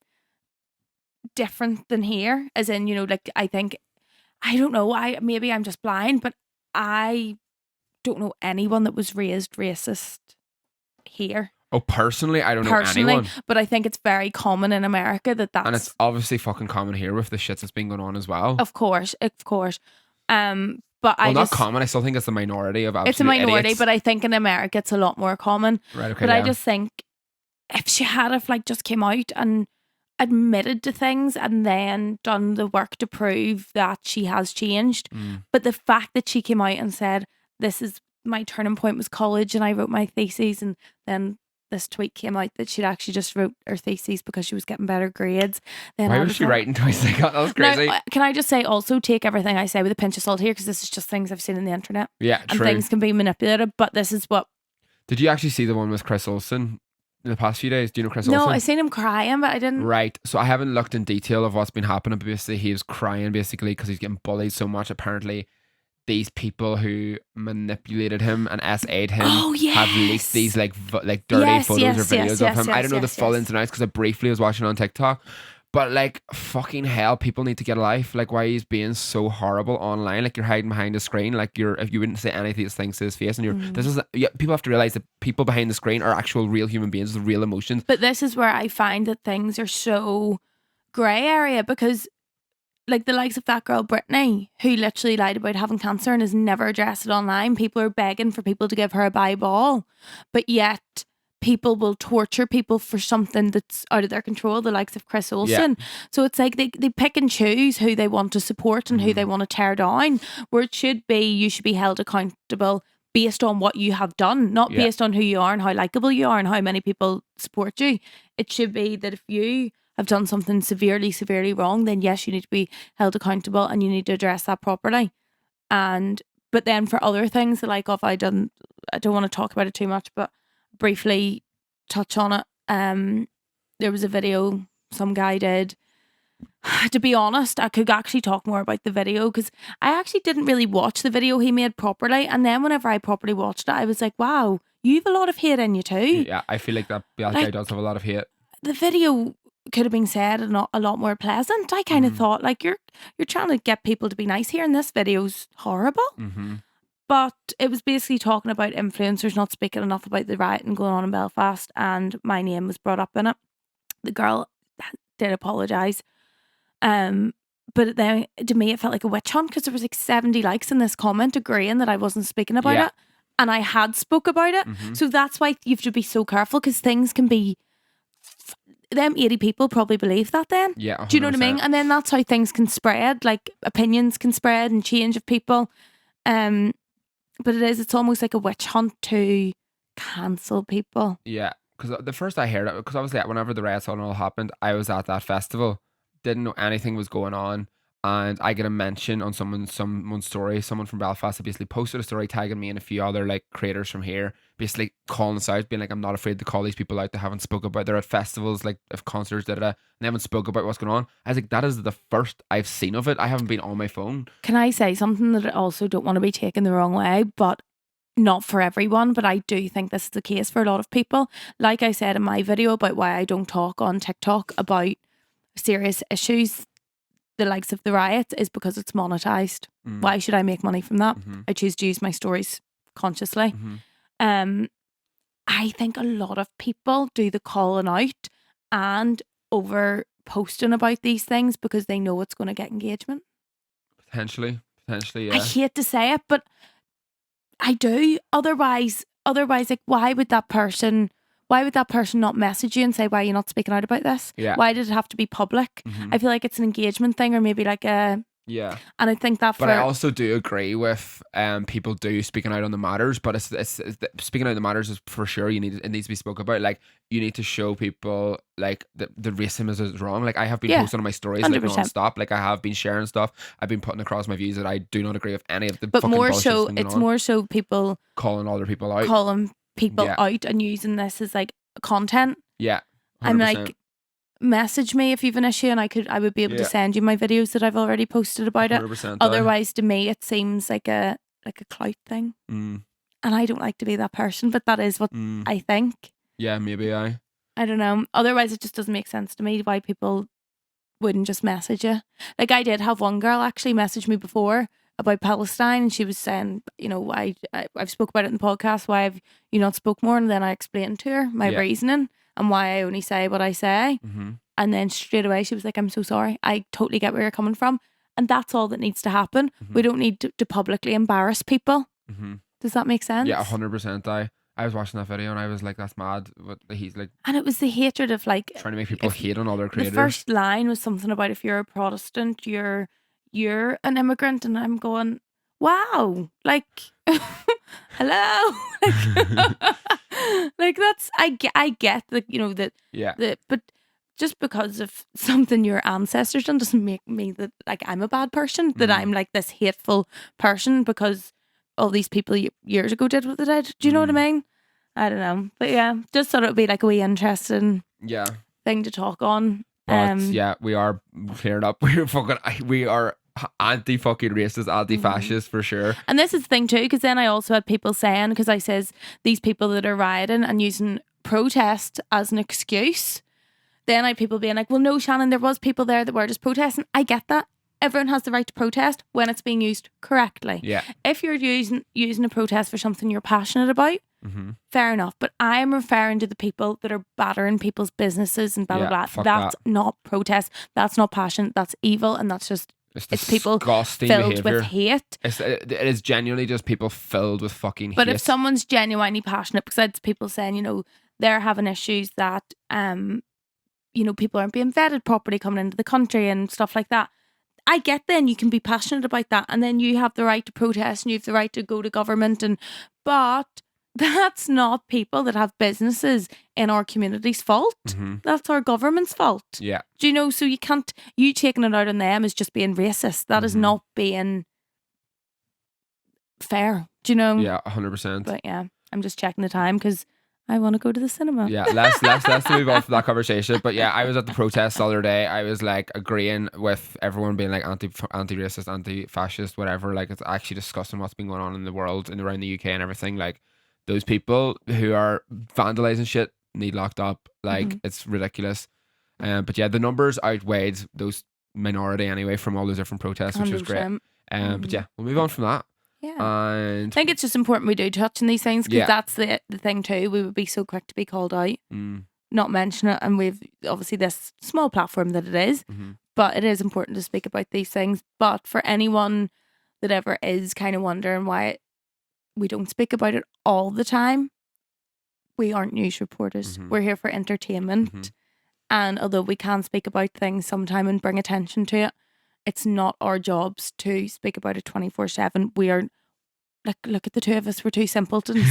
different than here, as in, you know, like I think, I don't know, maybe I'm just blind, but I don't know anyone that was raised racist here. Oh, personally, I don't know anyone. But I think it's very common in America that's... And it's obviously fucking common here with the shit that's been going on as well. Of course. But not common. I still think it's a minority of absolute It's a minority, idiots. but I think in America it's a lot more common. Right, okay, but I just think if she had just came out and admitted to things and then done the work to prove that she has changed. But the fact that she came out and said, this is my turning point was college and I wrote my thesis, and then this tweet came out that she'd actually just wrote her thesis because she was getting better grades. Then why was she writing twice like that? That was crazy. Now, can I just say also take everything I say with a pinch of salt here, because this is just things I've seen on the internet. Yeah, and true. things can be manipulated, but this is what... Did you actually see the one with Chris Olsen in the past few days? Do you know Chris Olsen? No, I seen him crying, but I didn't... Right, so I haven't looked in detail of what's been happening, but basically he was crying basically because he's getting bullied so much. Apparently these people who manipulated him and SA'd him have leaked these like dirty photos or videos of him. I don't know the full ins and outs because I briefly was watching on TikTok. But like, fucking hell, people need to get a life. Like, why he's being so horrible online? Like, you're hiding behind a screen. Like, if you wouldn't say any of these things to his face, and people have to realize that people behind the screen are actual real human beings with real emotions. But this is where I find that things are so grey area, because like the likes of that girl Brittany, who literally lied about having cancer and has never addressed it online. People are begging for people to give her a bye ball, but yet people will torture people for something that's out of their control, the likes of Chris Olsen. Yeah. So it's like they pick and choose who they want to support and who they want to tear down, where it should be you should be held accountable based on what you have done, not based on who you are and how likable you are and how many people support you. It should be that if you have done something severely wrong, then yes, you need to be held accountable and you need to address that properly. But then for other things, like I don't want to talk about it too much, but briefly touch on it. There was a video some guy did. To be honest, I could actually talk more about the video because I actually didn't really watch the video he made properly. And then whenever I properly watched it, I was like, wow, you have a lot of hate in you too. Yeah, I feel like that guy does have a lot of hate. The video could have been said and not a lot more pleasant. I kind of thought, like, you're trying to get people to be nice here, and this video's horrible. But it was basically talking about influencers not speaking enough about the rioting going on in Belfast, and my name was brought up in it. The girl did apologise. But then to me it felt like a witch hunt, because there was like 70 likes in this comment agreeing that I wasn't speaking about it, and I had spoke about it. So that's why you have to be so careful, because things can be... Them 80 people probably believe that then. Yeah, 100%. Do you know what I mean? And then that's how things can spread, like opinions can spread and change of people. But it's almost like a witch hunt to cancel people. Yeah, because the first I heard it, because obviously whenever the riots all happened, I was at that festival, didn't know anything was going on, and I get a mention on someone's story. Someone from Belfast had basically posted a story tagging me and a few other like creators from here, basically calling us out, being like, I'm not afraid to call these people out. They haven't spoke about, they're at festivals, like if concerts, and they haven't spoke about what's going on. I was like, that is the first I've seen of it. I haven't been on my phone. Can I say something that I also don't want to be taken the wrong way, but not for everyone, but I do think this is the case for a lot of people. Like I said in my video about why I don't talk on TikTok about serious issues, the likes of the riots, is because it's monetized. Why should I make money from that? I choose to use my stories consciously. I think a lot of people do the calling out and over posting about these things because they know it's going to get engagement. Potentially, yeah. I hate to say it, but I do. Otherwise, like, why would that person not message you and say, why are you not speaking out about this? Yeah. Why did it have to be public? I feel like it's an engagement thing, or maybe like a Yeah. And I think that But I also do agree with people do speaking out on the matters, but speaking out on the matters is for sure it needs to be spoken about. Like you need to show people like the racism is wrong. Like I have been posting on my stories like 100%. non-stop. Like I have been sharing stuff. I've been putting across my views that I do not agree with any of the but fucking more bullshit so, that's been going it's on. more so people Calling other people out. Out and using this as like content. Yeah. 100%. I'm like, message me if you've an issue and I would be able to send you my videos that I've already posted about it. 100%. Otherwise, to me, it seems like a clout thing. And I don't like to be that person, but that is what I think. Yeah, maybe I don't know. Otherwise, it just doesn't make sense to me why people wouldn't just message you. Like I did have one girl actually message me before about Palestine, and she was saying, you know, I've spoke about it in the podcast. Why have you not spoke more? And then I explained to her my reasoning and why I only say what I say. And then straight away she was like, I'm so sorry. I totally get where you're coming from. And that's all that needs to happen. We don't need to publicly embarrass people. Does that make sense? Yeah, 100%. I was watching that video and I was like, that's mad. What he's like, and it was the hatred of like trying to make people hate on other creators. The first line was something about if you're a Protestant, you're an immigrant, and I'm going, wow, like, hello, like that's I get that, you know, that but just because of something your ancestors done doesn't make me that like I'm a bad person, that I'm like this hateful person because all these people years ago did what they did. Do you know what I mean? I don't know, but yeah, just thought it would be like a wee interesting thing to talk on. But we are cleared up. We are anti fucking racist, anti fascist for sure. And this is the thing too, because then I also had people saying, because I says these people that are rioting and using protest as an excuse, then I had people being like, well, no, Shannon, there was people there that were just protesting. I get that. Everyone has the right to protest when it's being used correctly. Yeah. If you're using a protest for something you're passionate about, fair enough. But I'm referring to the people that are battering people's businesses and blah, blah, blah. That's not protest. That's not passion. That's evil. And that's just, it's people filled behavior. with hate. It is genuinely just people filled with fucking hate. But if someone's genuinely passionate, because it's people saying, you know, they're having issues that, you know, people aren't being vetted properly coming into the country and stuff like that. I get then you can be passionate about that, and then you have the right to protest and you have the right to go to government, but that's not people that have businesses in our community's fault. That's our government's fault. Yeah. Do you know? So you taking it out on them is just being racist. That is not being fair. Do you know? Yeah, 100%. But yeah, I'm just checking the time because I want to go to the cinema. Yeah, let's move on from that conversation. But yeah, I was at the protest the other day. I was like agreeing with everyone being like anti-racist, anti-fascist, whatever. Like it's actually disgusting what's been going on in the world and around the UK and everything. Like those people who are vandalizing shit need locked up. Like it's ridiculous. But yeah, the numbers outweighed those minority anyway from all those different protests, which was great. But yeah, we'll move on from that. Yeah. And I think it's just important we do touch on these things because that's the thing too. We would be so quick to be called out, not mention it, and we've obviously this small platform that it is, but it is important to speak about these things. But for anyone that ever is kind of wondering why we don't speak about it all the time, we aren't news reporters. We're here for entertainment, and although we can speak about things sometime and bring attention to it, it's not our jobs to speak about it 24/7. We are, like, look at the two of us, we're two simpletons.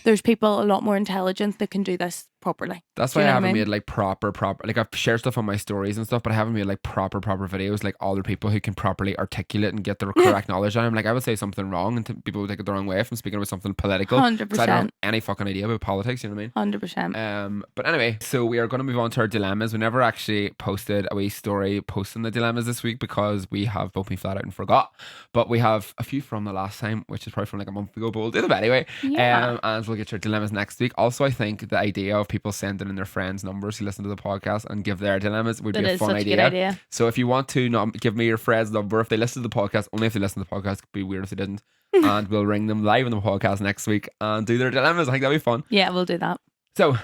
There's people a lot more intelligent that can do this properly. That's why I haven't made like proper like I've shared stuff on my stories and stuff, but I haven't made like proper videos like other people who can properly articulate and get the correct knowledge on them. Like I would say something wrong and people would take it the wrong way if I'm speaking about something political. 100%. I don't have any fucking idea about politics, you know what I mean? 100%. But anyway, so we are going to move on to our dilemmas. We never actually posted a wee story posting the dilemmas this week because we have both been flat out and forgot. But we have a few from the last time, which is probably from like a month ago, but we'll do them anyway. And we'll get your dilemmas next week. Also, I think the idea of people sending in their friends' numbers who listen to the podcast and give their dilemmas would be a fun idea. So if you want to not give me your friend's number, if they listen to the podcast, only if they listen to the podcast, it'd be weird if they didn't. And we'll ring them live on the podcast next week and do their dilemmas. I think that'd be fun. Yeah, we'll do that. So,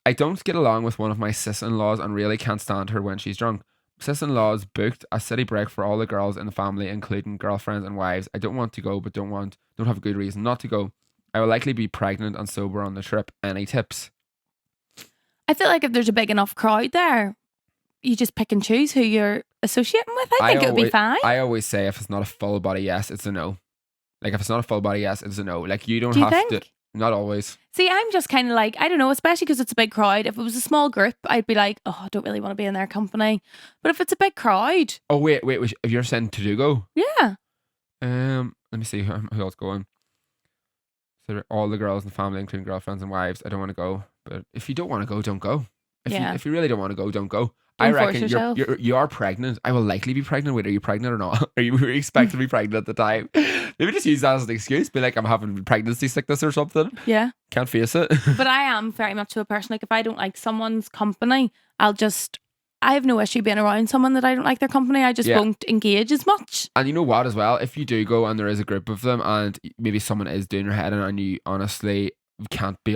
I don't get along with one of my sis-in-laws and really can't stand her when she's drunk. Sis-in-laws booked a city break for all the girls in the family, including girlfriends and wives. I don't want to go, but don't have a good reason not to go. I will likely be pregnant and sober on the trip. Any tips? I feel like if there's a big enough crowd there, you just pick and choose who you're associating with. I think it would be fine. I always say if it's not a full body yes, it's a no. Like if it's not a full body yes, it's a no. Like you don't Do you have think? to. Not always. See, I'm just kind of like, I don't know, especially because it's a big crowd. If it was a small group, I'd be like, oh, I don't really want to be in their company. But if it's a big crowd, Oh wait. If you're saying to do go, yeah. let me see who else going. So all the girls in the family, including girlfriends and wives. I don't want to go, but if you don't want to go, don't go. If you really don't want to go, don't go. I Don't force reckon yourself. you are pregnant. I will likely be pregnant. Wait, are you pregnant or not? Are you expected to be pregnant at the time? Maybe just use that as an excuse. Be like, I'm having pregnancy sickness or something. Yeah. Can't face it. But I am very much so a person, like if I don't like someone's company, I have no issue being around someone that I don't like their company. I just Yeah. won't engage as much. And you know what as well? If you do go and there is a group of them and maybe someone is doing your head in and you honestly can't be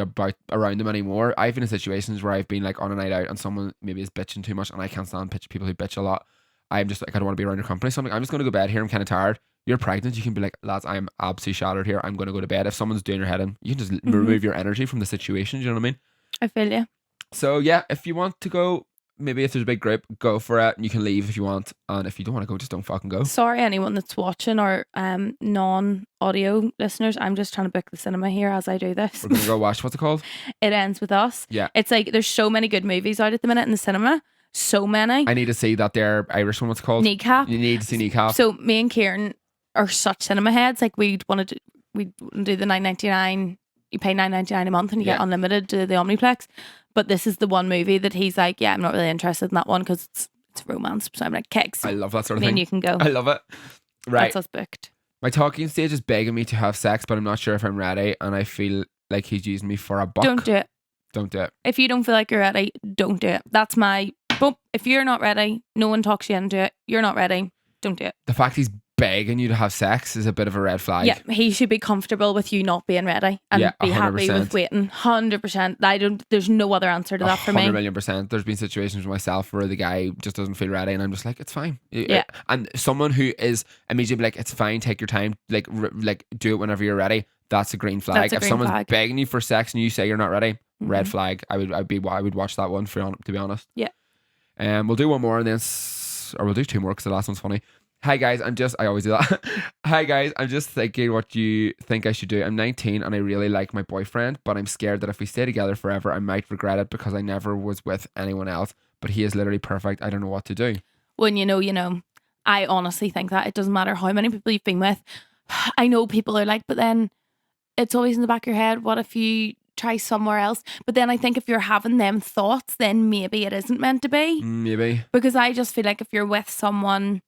around them anymore. I've been in situations where I've been like on a night out and someone maybe is bitching too much and I can't stand people who bitch a lot. I'm just like, I don't want to be around your company. So I'm just going to go to bed here. I'm kind of tired. You're pregnant. You can be like, lads, I'm absolutely shattered here. I'm going to go to bed. If someone's doing your head in, you can just remove your energy from the situation. Do you know what I mean? I feel you. So yeah, if you want to go, maybe if there's a big group, go for it. And you can leave if you want. And if you don't want to go, just don't fucking go. Sorry, anyone that's watching or non-audio listeners. I'm just trying to book the cinema here as I do this. We're going to go watch, what's it called? It Ends With Us. Yeah. It's like there's so many good movies out at the minute in the cinema. So many. I need to see that their Irish one, what's it called? Kneecap. You need to see Kneecap. So me and Kieran are such cinema heads. Like we'd do the $9.99. You pay $9.99 a month and you get unlimited to the Omniplex. But this is the one movie that he's like, yeah, I'm not really interested in that one because it's romance. So I'm like, kicks. I love that sort of Me thing. and you can go. I love it. Right. That's us booked. My talking stage is begging me to have sex, but I'm not sure if I'm ready, and I feel like he's using me for a buck. Don't do it. Don't do it. If you don't feel like you're ready, don't do it. That's my boom. If you're not ready, no one talks you into it. You're not ready. Don't do it. The fact he's begging you to have sex is a bit of a red flag. Yeah, he should be comfortable with you not being ready and be happy 100%. with waiting. 100%. There's no other answer to that for me. 100,000,000%. There's been situations with myself where the guy just doesn't feel ready, and I'm just like, it's fine. Yeah. And someone who is immediately like, it's fine, take your time, like do it whenever you're ready. That's a green flag. That's a If green someone's flag. begging you for sex and you say you're not ready, red flag. I would watch that one to be honest. Yeah. We'll do one more and then, or we'll do two more because the last one's funny. Hi guys, I always do that. Hi guys, I'm just thinking what you think I should do. I'm 19 and I really like my boyfriend, but I'm scared that if we stay together forever, I might regret it because I never was with anyone else. But he is literally perfect. I don't know what to do. When you know. I honestly think that it doesn't matter how many people you've been with. I know people are like, but then it's always in the back of your head, what if you try somewhere else? But then I think if you're having them thoughts, then maybe it isn't meant to be. Maybe. Because I just feel like if you're with someone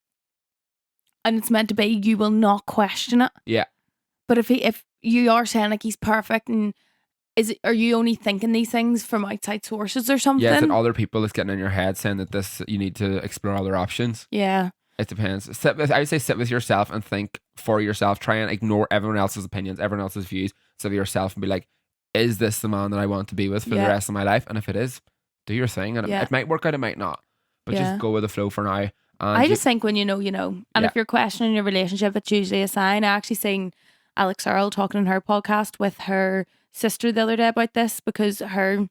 and it's meant to be, you will not question it. Yeah. But if you are saying like he's perfect, and are you only thinking these things from outside sources or something? Yeah, it's that other people that's getting in your head saying that you need to explore other options. Yeah. It depends. I would say sit with yourself and think for yourself. Try and ignore everyone else's opinions, everyone else's views. Sit with yourself and be like, is this the man that I want to be with for the rest of my life? And if it is, do your thing. And it might work out, it might not. But just go with the flow for now. And I just think when you know, you know. And if you're questioning your relationship, it's usually a sign. I actually seen Alex Earl talking in her podcast with her sister the other day about this, because her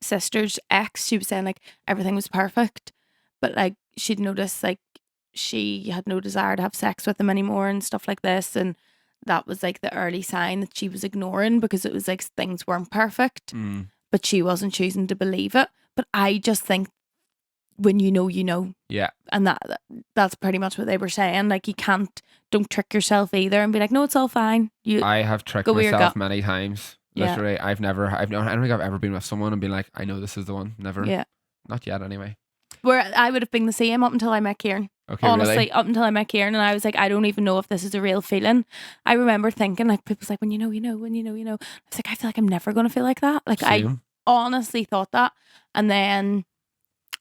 sister's ex, she was saying like everything was perfect, but like she'd noticed like she had no desire to have sex with him anymore and stuff like this, and that was like the early sign that she was ignoring, because it was like things weren't perfect, but she wasn't choosing to believe it. But I just think when you know, you know. Yeah. And that's pretty much what they were saying. Like don't trick yourself either and be like, no, it's all fine. I have tricked myself many times. Literally, I don't think I've ever been with someone and been like, I know this is the one. Never. Yeah. Not yet anyway. Where I would have been the same up until I met Kieran. Okay, honestly, really? up until I met Kieran, and I was like, I don't even know if this is a real feeling. I remember thinking, like, people's like, when you know, you know, when you know, you know. I was like, I feel like I'm never going to feel like that. Like, Same. I honestly thought that. And then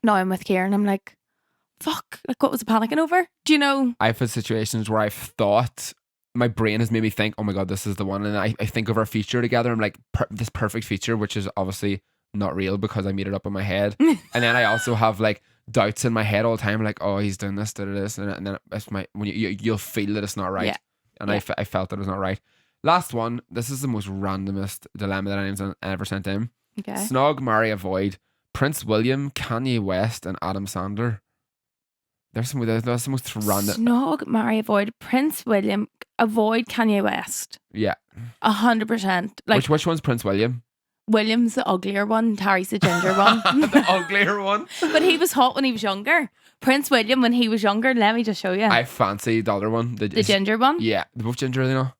now I'm with Kieran, I'm like, fuck, like, what was I panicking over? Do you know? I've had situations where I've thought, my brain has made me think, oh my God, this is the one. And I think of our feature together. I'm like, this perfect feature, which is obviously not real because I made it up in my head. And then I also have like doubts in my head all the time, like, oh, he's doing this, did this, and then it's when you'll feel that it's not right. Yeah. And I felt that it was not right. Last one. This is the most randomest dilemma that anyone's ever sent in. Okay. Snog, marry, avoid Prince William, Kanye West, and Adam Sandler. There's the most random. Snog, marry, avoid. Prince William, avoid Kanye West. Yeah. 100%. Like, Which one's Prince William? William's the uglier one, Harry's the ginger one. The uglier one. But he was hot when he was younger. Prince William, when he was younger, let me just show you. I fancy the other one. The ginger one? Yeah. They're both ginger, you know?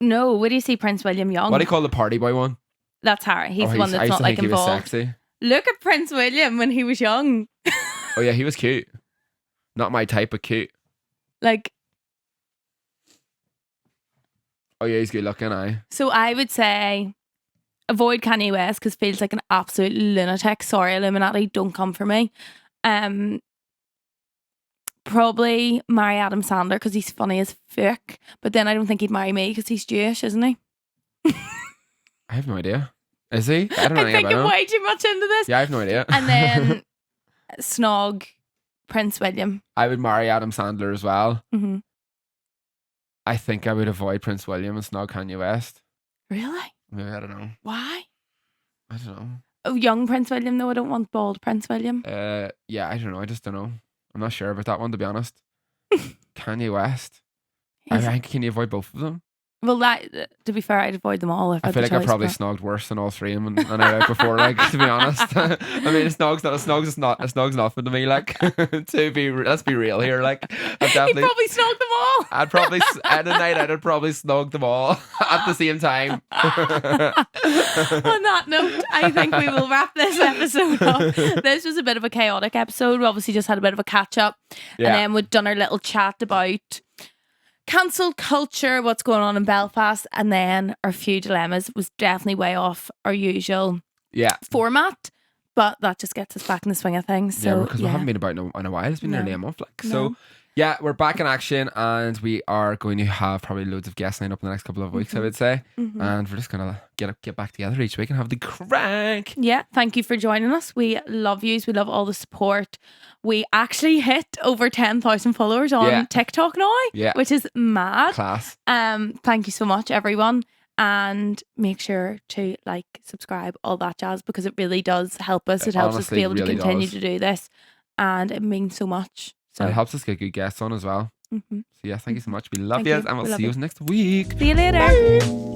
No, where do you see Prince William young? What do you call the party boy one? That's Harry. He's the one I that's used not to like think he was involved. sexy. Look at Prince William when he was young. Oh yeah, he was cute. Not my type, but cute. Like, oh yeah, he's good looking, aye. so I would say avoid Kanye West because feels like an absolute lunatic. Sorry, Illuminati, don't come for me. Probably marry Adam Sandler because he's funny as fuck. But then I don't think he'd marry me because he's Jewish, isn't he? I have no idea. Is he? I don't know I anything think about I'm him. way too much into this. Yeah, I have no idea. And then snog Prince William. I would marry Adam Sandler as well. Mm-hmm. I think I would avoid Prince William and snog Kanye West. Really? Maybe, I don't know. Why? I don't know. Oh, young Prince William though. I don't want bald Prince William. Yeah, I don't know. I just don't know. I'm not sure about that one, to be honest. Kanye West. I think, can you avoid both of them? Well, that, to be fair, I'd avoid them all. If I feel like I probably snogged worse than all three of them and I out before, like, to be honest. I mean, a snog's nothing to me, like, let's be real here, like, I've definitely, you probably snogged them all. I'd probably, at a night I'd probably snogged them all at the same time. On that note, I think we will wrap this episode up. This was a bit of a chaotic episode. We obviously just had a bit of a catch up, and then we'd done our little chat about cancel culture, what's going on in Belfast, and then our few dilemmas was definitely way off our usual format, but that just gets us back in the swing of things. So, because we haven't been about in a while. It's been nearly a month, like. No. So yeah, we're back in action, and we are going to have probably loads of guests lined up in the next couple of weeks, I would say. And we're just gonna get back together each week and have the crack. Yeah, thank you for joining us. We love yous. We love all the support. We actually hit over 10,000 followers on TikTok now, which is mad. Class. Thank you so much, everyone. And make sure to like, subscribe, all that jazz, because it really does help us. It helps us be able to continue to do this, and it means so much. So and it helps us get good guests on as well. So yeah, thank you so much. We love Thank you, you. and we'll We love see you you. next week. See you later. Bye.